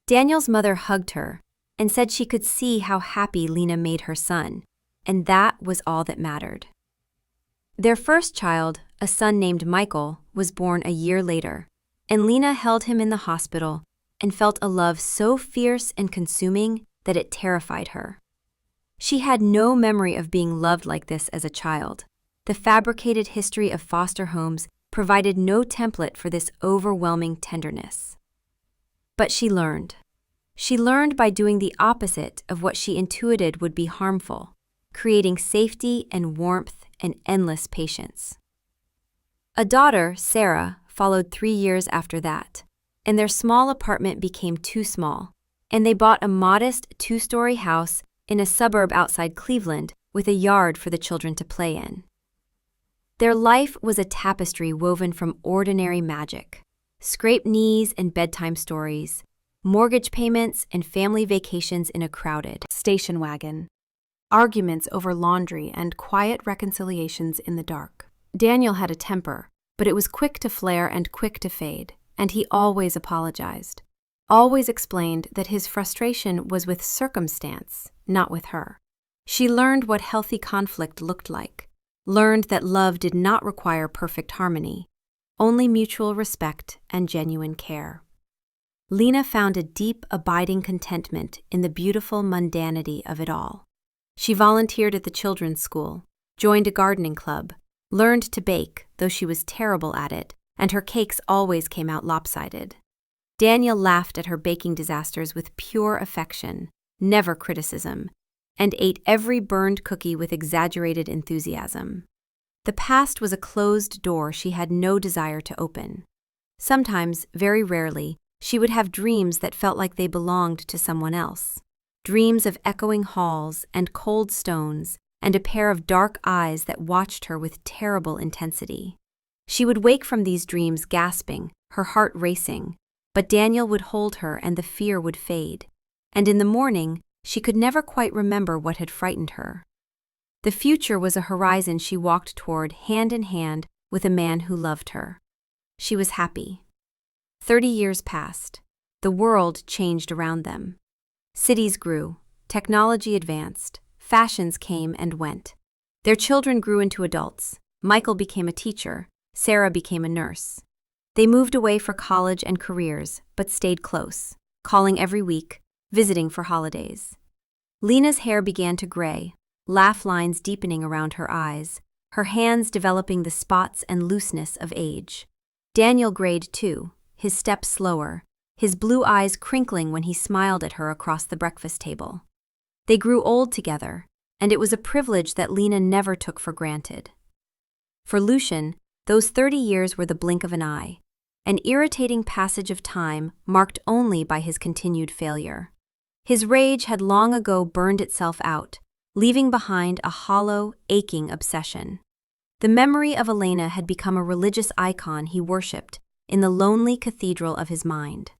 Daniel's mother hugged her, and said she could see how happy Lena made her son, and that was all that mattered. Their first child, a son named Michael, was born a year later, and Lena held him in the hospital and felt a love so fierce and consuming that it terrified her. She had no memory of being loved like this as a child. The fabricated history of foster homes provided no template for this overwhelming tenderness. But she learned. She learned by doing the opposite of what she intuited would be harmful, creating safety and warmth and endless patience. A daughter, Sarah, followed 3 years after that, and their small apartment became too small, and they bought a modest 2-story house in a suburb outside Cleveland with a yard for the children to play in. Their life was a tapestry woven from ordinary magic: scraped knees and bedtime stories, mortgage payments and family vacations in a crowded station wagon, arguments over laundry and quiet reconciliations in the dark. Daniel had a temper, but it was quick to flare and quick to fade, and he always apologized, always explained that his frustration was with circumstance, not with her. She learned what healthy conflict looked like, learned that love did not require perfect harmony, only mutual respect and genuine care. Lena found a deep, abiding contentment in the beautiful mundanity of it all. She volunteered at the children's school, joined a gardening club, learned to bake, though she was terrible at it, and her cakes always came out lopsided. Daniel laughed at her baking disasters with pure affection, never criticism, and ate every burned cookie with exaggerated enthusiasm. The past was a closed door she had no desire to open. Sometimes, very rarely, she would have dreams that felt like they belonged to someone else. Dreams of echoing halls and cold stones and a pair of dark eyes that watched her with terrible intensity. She would wake from these dreams gasping, her heart racing, but Daniel would hold her and the fear would fade. And in the morning, she could never quite remember what had frightened her. The future was a horizon she walked toward hand in hand with a man who loved her. She was happy. 30 years passed. The world changed around them. Cities grew, technology advanced, fashions came and went. Their children grew into adults. Michael became a teacher, Sarah became a nurse. They moved away for college and careers, but stayed close, calling every week, visiting for holidays. Lena's hair began to gray, laugh lines deepening around her eyes, her hands developing the spots and looseness of age. Daniel grayed too, his step slower, his blue eyes crinkling when he smiled at her across the breakfast table. They grew old together, and it was a privilege that Lena never took for granted. For Lucian, those 30 years were the blink of an irritating passage of time marked only by his continued failure. His rage had long ago burned itself out, leaving behind a hollow, aching obsession. The memory of Elena had become a religious icon he worshipped in the lonely cathedral of his mind.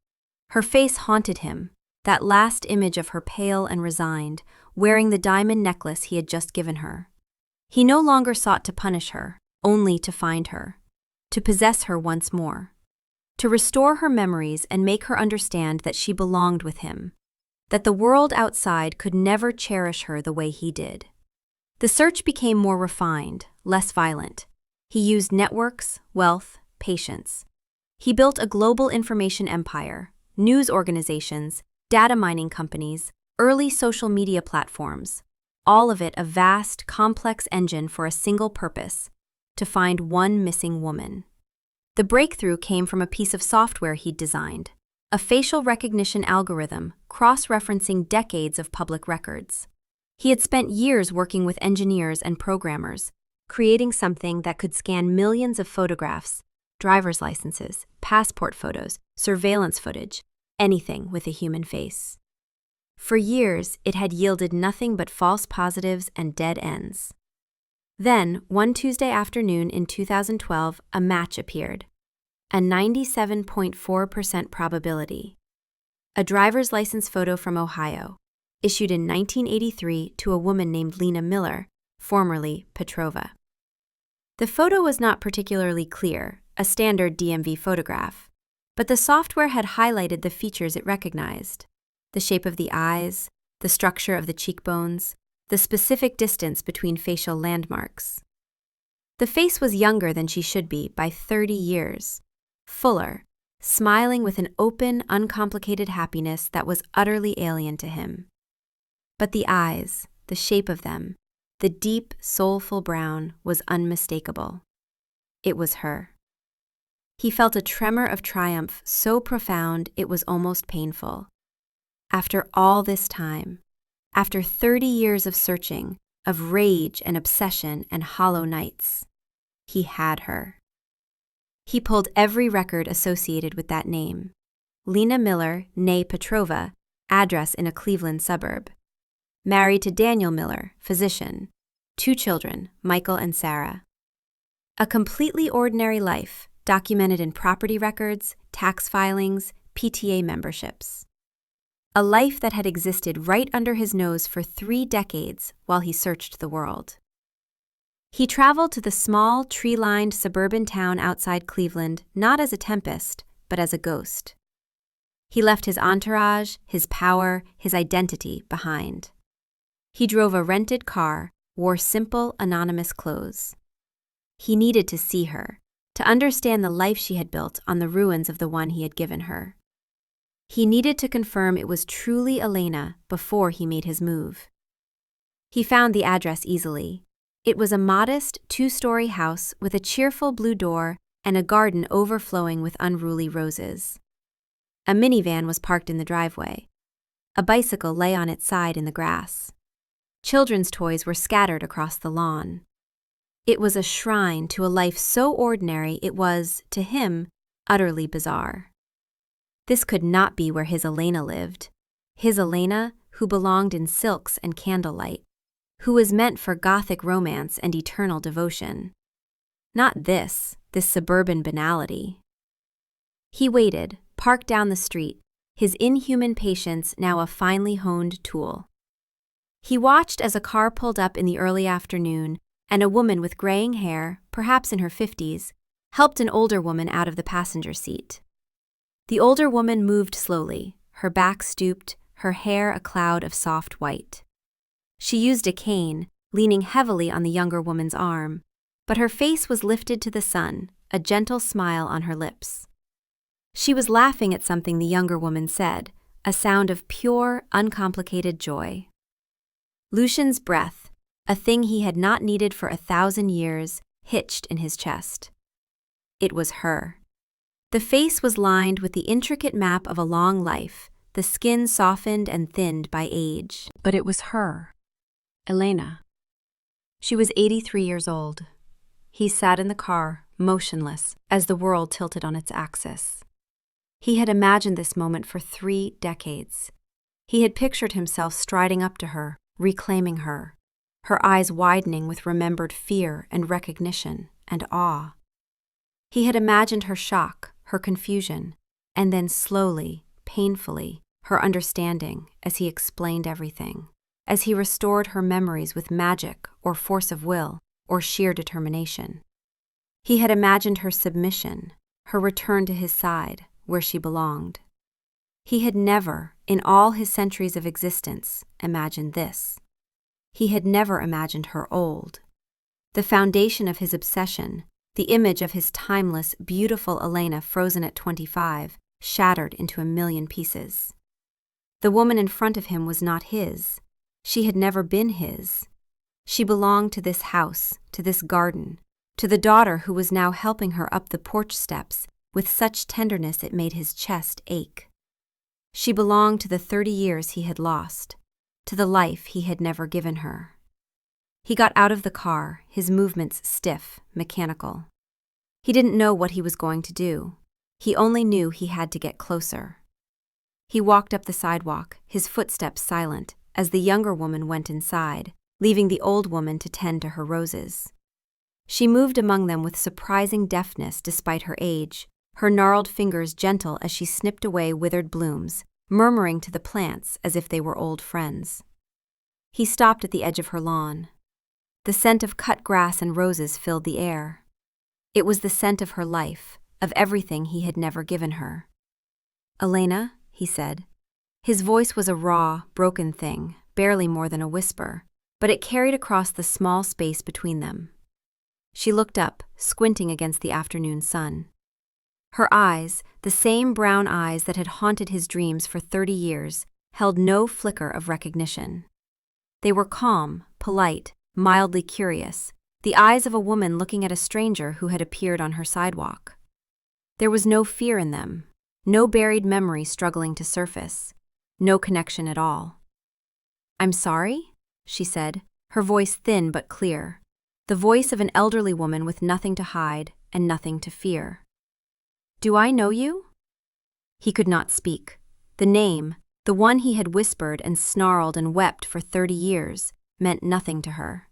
Her face haunted him, that last image of her pale and resigned, wearing the diamond necklace he had just given her. He no longer sought to punish her, only to find her, to possess her once more, to restore her memories and make her understand that she belonged with him, that the world outside could never cherish her the way he did. The search became more refined, less violent. He used networks, wealth, patience. He built a global information empire, news organizations, data mining companies, early social media platforms, all of it a vast, complex engine for a single purpose: to find one missing woman. The breakthrough came from a piece of software he'd designed, a facial recognition algorithm cross-referencing decades of public records. He had spent years working with engineers and programmers, creating something that could scan millions of photographs, driver's licenses, passport photos, surveillance footage, anything with a human face. For years, it had yielded nothing but false positives and dead ends. Then, one Tuesday afternoon in 2012, a match appeared. A 97.4% probability. A driver's license photo from Ohio, issued in 1983 to a woman named Lena Miller, formerly Petrova. The photo was not particularly clear, a standard DMV photograph, but the software had highlighted the features it recognized: The shape of the eyes, the structure of the cheekbones, the specific distance between facial landmarks. The face was younger than she should be by 30 years, fuller, smiling with an open, uncomplicated happiness that was utterly alien to him. But the eyes, the shape of them, the deep, soulful brown was unmistakable. It was her. He felt a tremor of triumph so profound it was almost painful. After all this time, after 30 years of searching, of rage and obsession and hollow nights, he had her. He pulled every record associated with that name. Lena Miller, née Petrova, address in a Cleveland suburb. Married to Daniel Miller, physician. 2 children, Michael and Sarah. A completely ordinary life, documented in property records, tax filings, PTA memberships. A life that had existed right under his nose for 3 decades while he searched the world. He traveled to the small, tree-lined suburban town outside Cleveland not as a tempest, but as a ghost. He left his entourage, his power, his identity behind. He drove a rented car, wore simple, anonymous clothes. He needed to see her, to understand the life she had built on the ruins of the one he had given her. He needed to confirm it was truly Elena before he made his move. He found the address easily. It was a modest 2-story house with a cheerful blue door and a garden overflowing with unruly roses. A minivan was parked in the driveway. A bicycle lay on its side in the grass. Children's toys were scattered across the lawn. It was a shrine to a life so ordinary it was, to him, utterly bizarre. This could not be where his Elena lived. His Elena, who belonged in silks and candlelight, who was meant for gothic romance and eternal devotion. Not this suburban banality. He waited, parked down the street, his inhuman patience now a finely honed tool. He watched as a car pulled up in the early afternoon, and a woman with graying hair, perhaps in her 50s, helped an older woman out of the passenger seat. The older woman moved slowly, her back stooped, her hair a cloud of soft white. She used a cane, leaning heavily on the younger woman's arm, but her face was lifted to the sun, a gentle smile on her lips. She was laughing at something the younger woman said, a sound of pure, uncomplicated joy. Lucian's breath, a thing he had not needed for 1,000 years, hitched in his chest. It was her. The face was lined with the intricate map of a long life, the skin softened and thinned by age. But it was her. Elena. She was 83 years old. He sat in the car, motionless, as the world tilted on its axis. He had imagined this moment for 3 decades. He had pictured himself striding up to her, reclaiming her, her eyes widening with remembered fear and recognition and awe. He had imagined her shock, her confusion, and then slowly, painfully, her understanding as he explained everything, as he restored her memories with magic or force of will or sheer determination. He had imagined her submission, her return to his side, where she belonged. He had never, in all his centuries of existence, imagined this. He had never imagined her old. The foundation of his obsession, the image of his timeless, beautiful Elena frozen at 25, shattered into 1,000,000 pieces. The woman in front of him was not his. She had never been his. She belonged to this house, to this garden, to the daughter who was now helping her up the porch steps with such tenderness it made his chest ache. She belonged to the 30 years he had lost, to the life he had never given her. He got out of the car, his movements stiff, mechanical. He didn't know what he was going to do. He only knew he had to get closer. He walked up the sidewalk, his footsteps silent, as the younger woman went inside, leaving the old woman to tend to her roses. She moved among them with surprising deftness despite her age, her gnarled fingers gentle as she snipped away withered blooms, murmuring to the plants as if they were old friends. He stopped at the edge of her lawn. The scent of cut grass and roses filled the air. It was the scent of her life, of everything he had never given her. "Elena," he said. His voice was a raw, broken thing, barely more than a whisper, but it carried across the small space between them. She looked up, squinting against the afternoon sun. Her eyes, the same brown eyes that had haunted his dreams for 30 years, held no flicker of recognition. They were calm, polite, mildly curious, the eyes of a woman looking at a stranger who had appeared on her sidewalk. There was no fear in them, no buried memory struggling to surface, no connection at all. "I'm sorry?" she said, her voice thin but clear, the voice of an elderly woman with nothing to hide and nothing to fear. "Do I know you?" He could not speak. The name, the one he had whispered and snarled and wept for 30 years, meant nothing to her.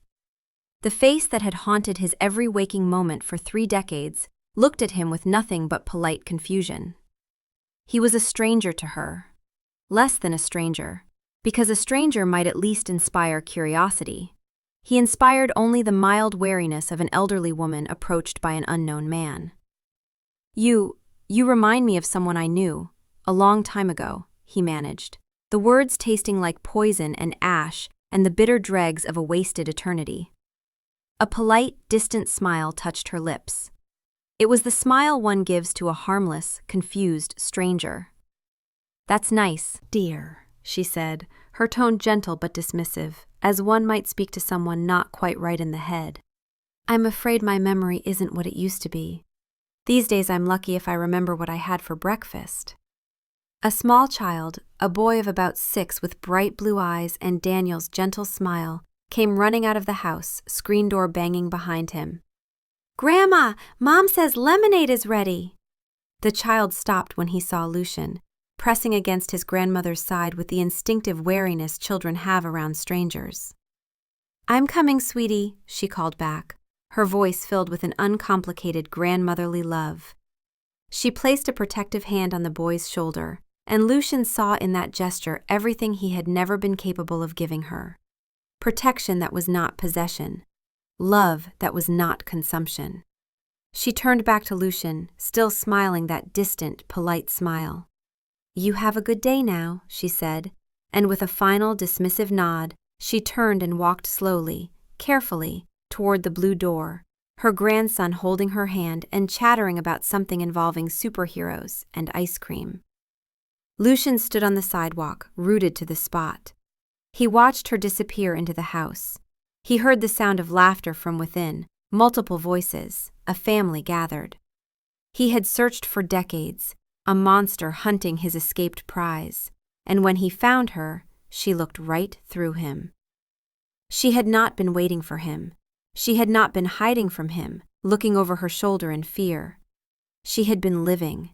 The face that had haunted his every waking moment for 3 decades looked at him with nothing but polite confusion. He was a stranger to her. Less than a stranger, because a stranger might at least inspire curiosity. He inspired only the mild wariness of an elderly woman approached by an unknown man. You remind me of someone I knew, a long time ago," he managed, the words tasting like poison and ash and the bitter dregs of a wasted eternity. A polite, distant smile touched her lips. It was the smile one gives to a harmless, confused stranger. "That's nice, dear," she said, her tone gentle but dismissive, as one might speak to someone not quite right in the head. "I'm afraid my memory isn't what it used to be. These days I'm lucky if I remember what I had for breakfast." A small child, a boy of about 6 with bright blue eyes and Daniel's gentle smile, came running out of the house, screen door banging behind him. "Grandma, Mom says lemonade is ready!" The child stopped when he saw Lucian, pressing against his grandmother's side with the instinctive wariness children have around strangers. "I'm coming, sweetie," she called back, her voice filled with an uncomplicated grandmotherly love. She placed a protective hand on the boy's shoulder, and Lucian saw in that gesture everything he had never been capable of giving her. Protection that was not possession. Love that was not consumption. She turned back to Lucian, still smiling that distant, polite smile. "You have a good day now," she said, and with a final dismissive nod, she turned and walked slowly, carefully, toward the blue door, her grandson holding her hand and chattering about something involving superheroes and ice cream. Lucian stood on the sidewalk, rooted to the spot. He watched her disappear into the house. He heard the sound of laughter from within, multiple voices, a family gathered. He had searched for decades, a monster hunting his escaped prize, and when he found her, she looked right through him. She had not been waiting for him. She had not been hiding from him, looking over her shoulder in fear. She had been living.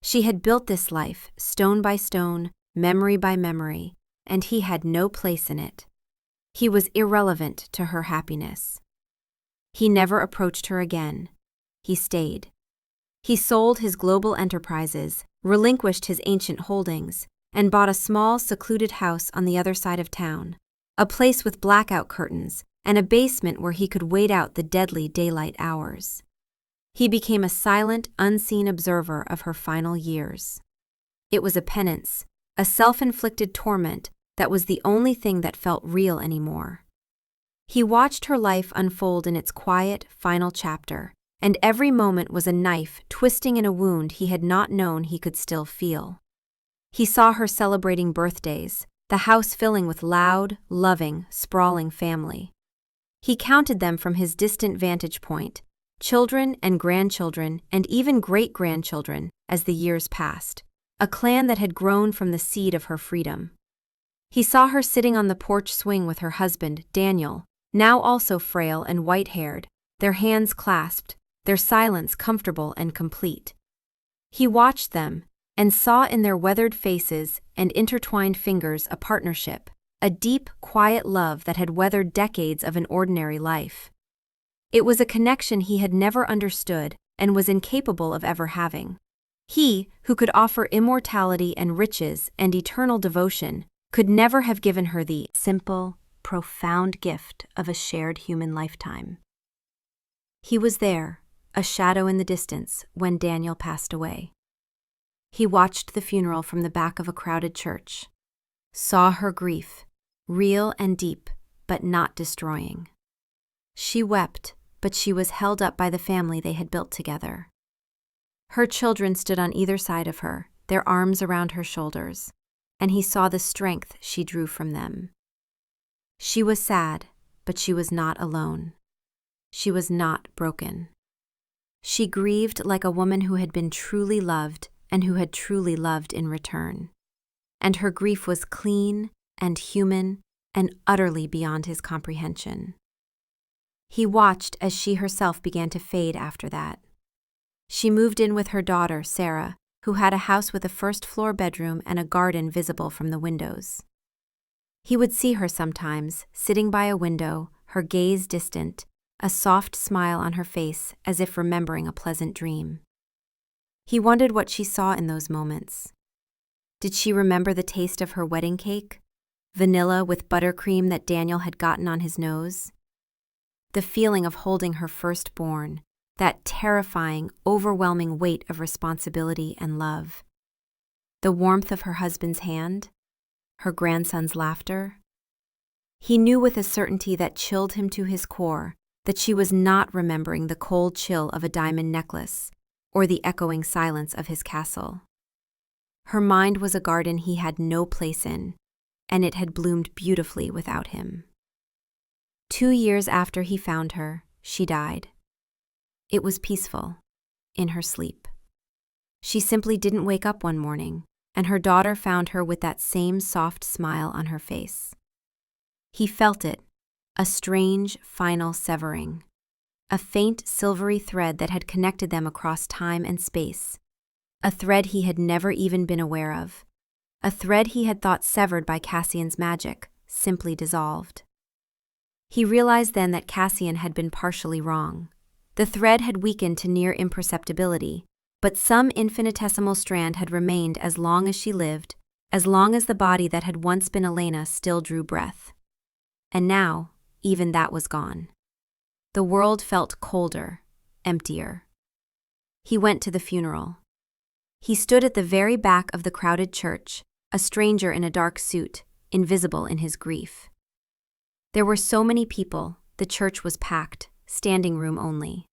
She had built this life, stone by stone, memory by memory, and he had no place in it. He was irrelevant to her happiness. He never approached her again. He stayed. He sold his global enterprises, relinquished his ancient holdings, and bought a small, secluded house on the other side of town, a place with blackout curtains and a basement where he could wait out the deadly daylight hours. He became a silent, unseen observer of her final years. It was a penance, a self-inflicted torment that was the only thing that felt real anymore. He watched her life unfold in its quiet, final chapter, and every moment was a knife twisting in a wound he had not known he could still feel. He saw her celebrating birthdays, the house filling with loud, loving, sprawling family. He counted them from his distant vantage point, children and grandchildren and even great-grandchildren, as the years passed, a clan that had grown from the seed of her freedom. He saw her sitting on the porch swing with her husband, Daniel, now also frail and white-haired, their hands clasped, their silence comfortable and complete. He watched them, and saw in their weathered faces and intertwined fingers a partnership, a deep, quiet love that had weathered decades of an ordinary life. It was a connection he had never understood and was incapable of ever having. He, who could offer immortality and riches and eternal devotion, could never have given her the simple, profound gift of a shared human lifetime. He was there, a shadow in the distance, when Daniel passed away. He watched the funeral from the back of a crowded church, saw her grief, real and deep, but not destroying. She wept, but she was held up by the family they had built together. Her children stood on either side of her, their arms around her shoulders, and he saw the strength she drew from them. She was sad, but she was not alone. She was not broken. She grieved like a woman who had been truly loved and who had truly loved in return. And her grief was clean and human and utterly beyond his comprehension. He watched as she herself began to fade after that. She moved in with her daughter, Sarah, who had a house with a first-floor bedroom and a garden visible from the windows. He would see her sometimes, sitting by a window, her gaze distant, a soft smile on her face as if remembering a pleasant dream. He wondered what she saw in those moments. Did she remember the taste of her wedding cake? Vanilla with buttercream that Daniel had gotten on his nose? The feeling of holding her firstborn, that terrifying, overwhelming weight of responsibility and love. The warmth of her husband's hand, her grandson's laughter. He knew with a certainty that chilled him to his core that she was not remembering the cold chill of a diamond necklace or the echoing silence of his castle. Her mind was a garden he had no place in, and it had bloomed beautifully without him. 2 years after he found her, she died. It was peaceful, in her sleep. She simply didn't wake up one morning, and her daughter found her with that same soft smile on her face. He felt it, a strange, final severing, a faint silvery thread that had connected them across time and space, a thread he had never even been aware of, a thread he had thought severed by Cassian's magic, simply dissolved. He realized then that Cassian had been partially wrong. The thread had weakened to near imperceptibility, but some infinitesimal strand had remained as long as she lived, as long as the body that had once been Elena still drew breath. And now, even that was gone. The world felt colder, emptier. He went to the funeral. He stood at the very back of the crowded church, a stranger in a dark suit, invisible in his grief. There were so many people, the church was packed, standing room only.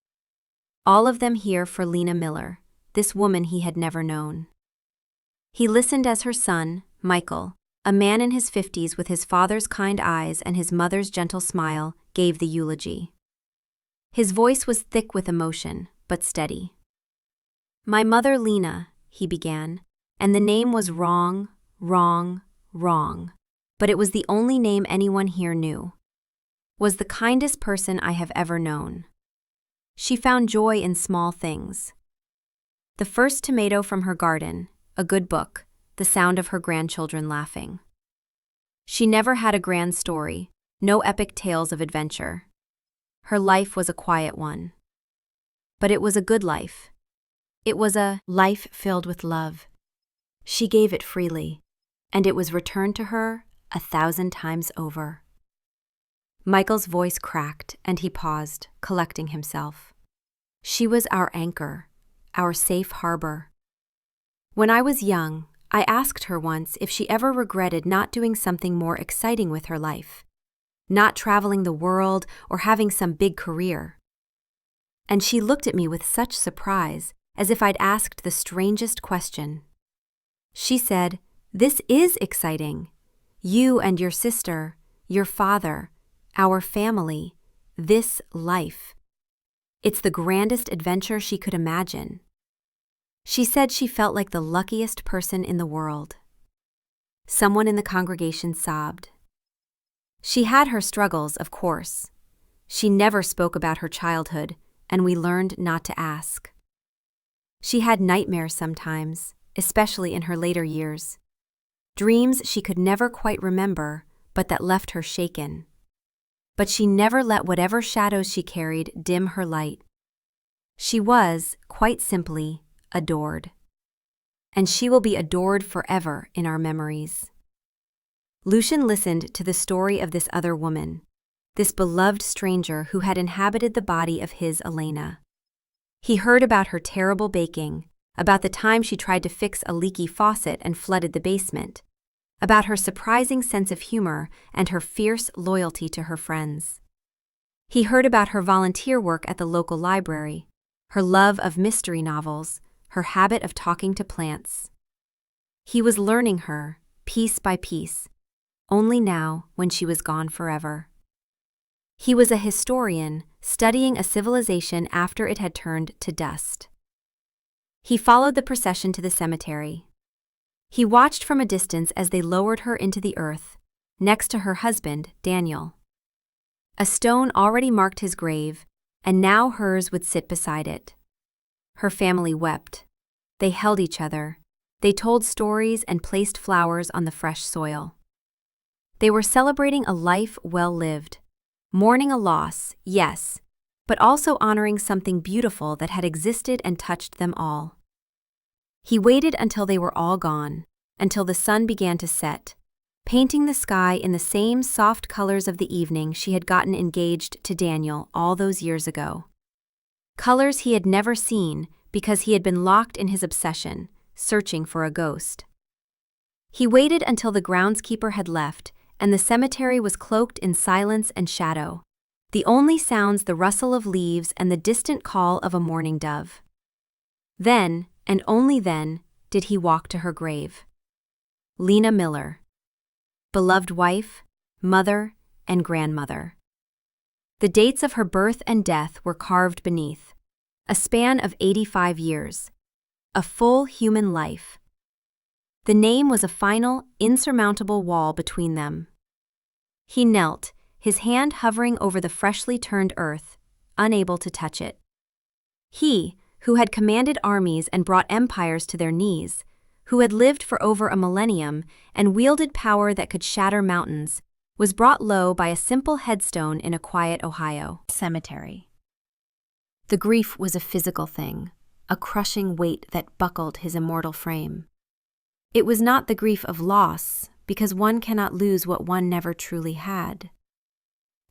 All of them here for Lena Miller, this woman he had never known. He listened as her son, Michael, a man in his 50s with his father's kind eyes and his mother's gentle smile, gave the eulogy. His voice was thick with emotion, but steady. "My mother Lena," he began, and the name was wrong, but it was the only name anyone here knew, was the kindest person I have ever known. She found joy in small things. The first tomato from her garden, a good book, the sound of her grandchildren laughing. She never had a grand story, no epic tales of adventure. Her life was a quiet one. But it was a good life. It was a life filled with love. She gave it freely, and it was returned to her 1,000 times over. Michael's voice cracked, and he paused, collecting himself. She was our anchor, our safe harbor. When I was young, I asked her once if she ever regretted not doing something more exciting with her life, not traveling the world or having some big career. And she looked at me with such surprise, as if I'd asked the strangest question. She said, "This is exciting. You and your sister, your father, our family, this life. It's the grandest adventure she could imagine." She said she felt like the luckiest person in the world. Someone in the congregation sobbed. She had her struggles, of course. She never spoke about her childhood, and we learned not to ask. She had nightmares sometimes, especially in her later years. Dreams she could never quite remember, but that left her shaken. But she never let whatever shadows she carried dim her light. She was, quite simply, adored. And she will be adored forever in our memories. Lucian listened to the story of this other woman, this beloved stranger who had inhabited the body of his Elena. He heard about her terrible baking, about the time she tried to fix a leaky faucet and flooded the basement, about her surprising sense of humor and her fierce loyalty to her friends. He heard about her volunteer work at the local library, her love of mystery novels, her habit of talking to plants. He was learning her, piece by piece, only now when she was gone forever. He was a historian, studying a civilization after it had turned to dust. He followed the procession to the cemetery. He watched from a distance as they lowered her into the earth, next to her husband, Daniel. A stone already marked his grave, and now hers would sit beside it. Her family wept. They held each other. They told stories and placed flowers on the fresh soil. They were celebrating a life well lived, mourning a loss, yes, but also honoring something beautiful that had existed and touched them all. He waited until they were all gone, until the sun began to set, painting the sky in the same soft colors of the evening she had gotten engaged to Daniel all those years ago. Colors he had never seen because he had been locked in his obsession, searching for a ghost. He waited until the groundskeeper had left and the cemetery was cloaked in silence and shadow, the only sounds the rustle of leaves and the distant call of a mourning dove. Then, and only then, did he walk to her grave. Lena Miller. Beloved wife, mother, and grandmother. The dates of her birth and death were carved beneath. A span of 85 years. A full human life. The name was a final, insurmountable wall between them. He knelt, his hand hovering over the freshly turned earth, unable to touch it. He, who had commanded armies and brought empires to their knees, who had lived for over a millennium and wielded power that could shatter mountains, was brought low by a simple headstone in a quiet Ohio cemetery. The grief was a physical thing, a crushing weight that buckled his immortal frame. It was not the grief of loss, because one cannot lose what one never truly had.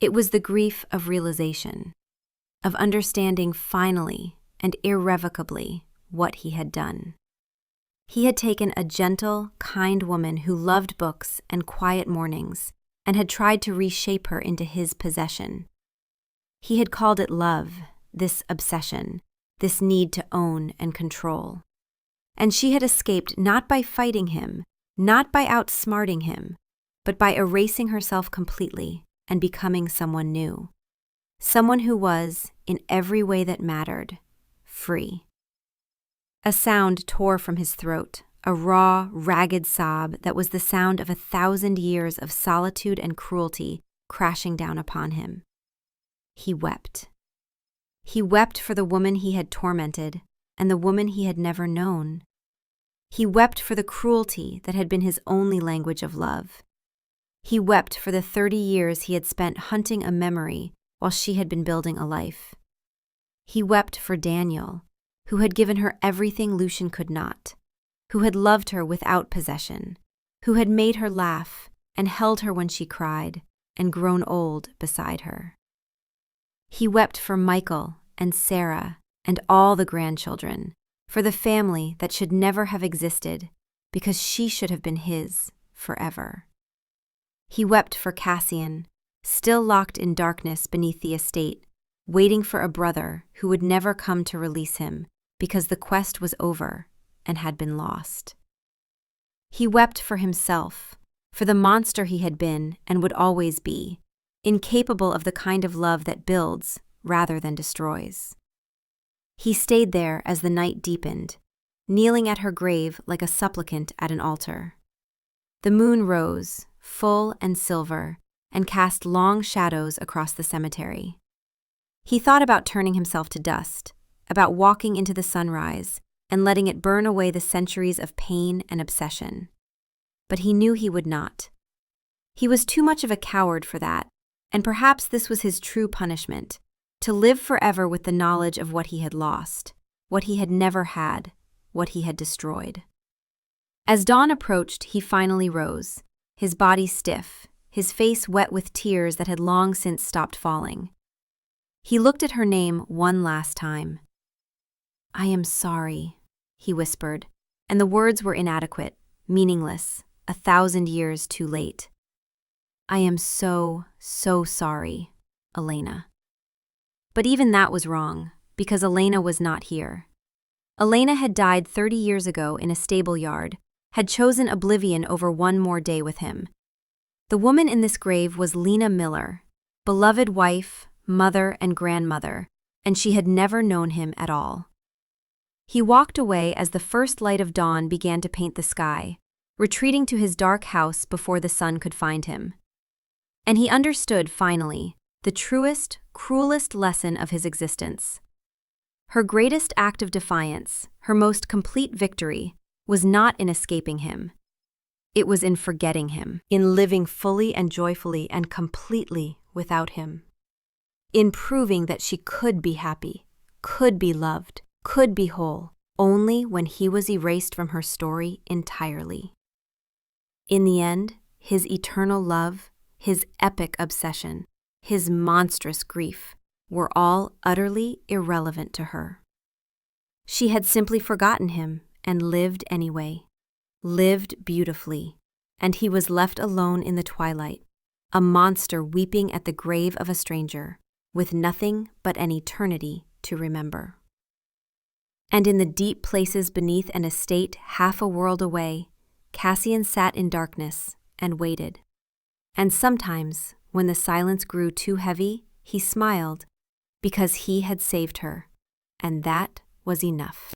It was the grief of realization, of understanding finally and irrevocably what he had done. He had taken a gentle, kind woman who loved books and quiet mornings and had tried to reshape her into his possession. He had called it love, this obsession, this need to own and control. And she had escaped not by fighting him, not by outsmarting him, but by erasing herself completely and becoming someone new. Someone who was, in every way that mattered, free. A sound tore from his throat, a raw, ragged sob that was the sound of 1,000 years of solitude and cruelty crashing down upon him. He wept. He wept for the woman he had tormented and the woman he had never known. He wept for the cruelty that had been his only language of love. He wept for the 30 years he had spent hunting a memory while she had been building a life. He wept for Daniel, who had given her everything Lucian could not, who had loved her without possession, who had made her laugh and held her when she cried and grown old beside her. He wept for Michael and Sarah and all the grandchildren, for the family that should never have existed because she should have been his forever. He wept for Cassian, still locked in darkness beneath the estate, waiting for a brother who would never come to release him because the quest was over and had been lost. He wept for himself, for the monster he had been and would always be, incapable of the kind of love that builds rather than destroys. He stayed there as the night deepened, kneeling at her grave like a supplicant at an altar. The moon rose, full and silver, and cast long shadows across the cemetery. He thought about turning himself to dust, about walking into the sunrise and letting it burn away the centuries of pain and obsession. But he knew he would not. He was too much of a coward for that, and perhaps this was his true punishment, to live forever with the knowledge of what he had lost, what he had never had, what he had destroyed. As dawn approached, he finally rose, his body stiff, his face wet with tears that had long since stopped falling. He looked at her name one last time. "I am sorry," he whispered, and the words were inadequate, meaningless, 1,000 years too late. I am so sorry, Elena. But even that was wrong, because Elena was not here. Elena had died 30 years ago in a stable yard, had chosen oblivion over one more day with him. The woman in this grave was Lena Miller, beloved wife, mother, and grandmother, and she had never known him at all. He walked away as the first light of dawn began to paint the sky, retreating to his dark house before the sun could find him. And he understood, finally, the truest, cruelest lesson of his existence. Her greatest act of defiance, her most complete victory, was not in escaping him. It was in forgetting him, in living fully and joyfully and completely without him. In proving that she could be happy, could be loved, could be whole, only when he was erased from her story entirely. In the end, his eternal love, his epic obsession, his monstrous grief, were all utterly irrelevant to her. She had simply forgotten him and lived anyway, lived beautifully, and he was left alone in the twilight, a monster weeping at the grave of a stranger, with nothing but an eternity to remember. And in the deep places beneath an estate half a world away, Cassian sat in darkness and waited. And sometimes, when the silence grew too heavy, he smiled, because he had saved her, and that was enough.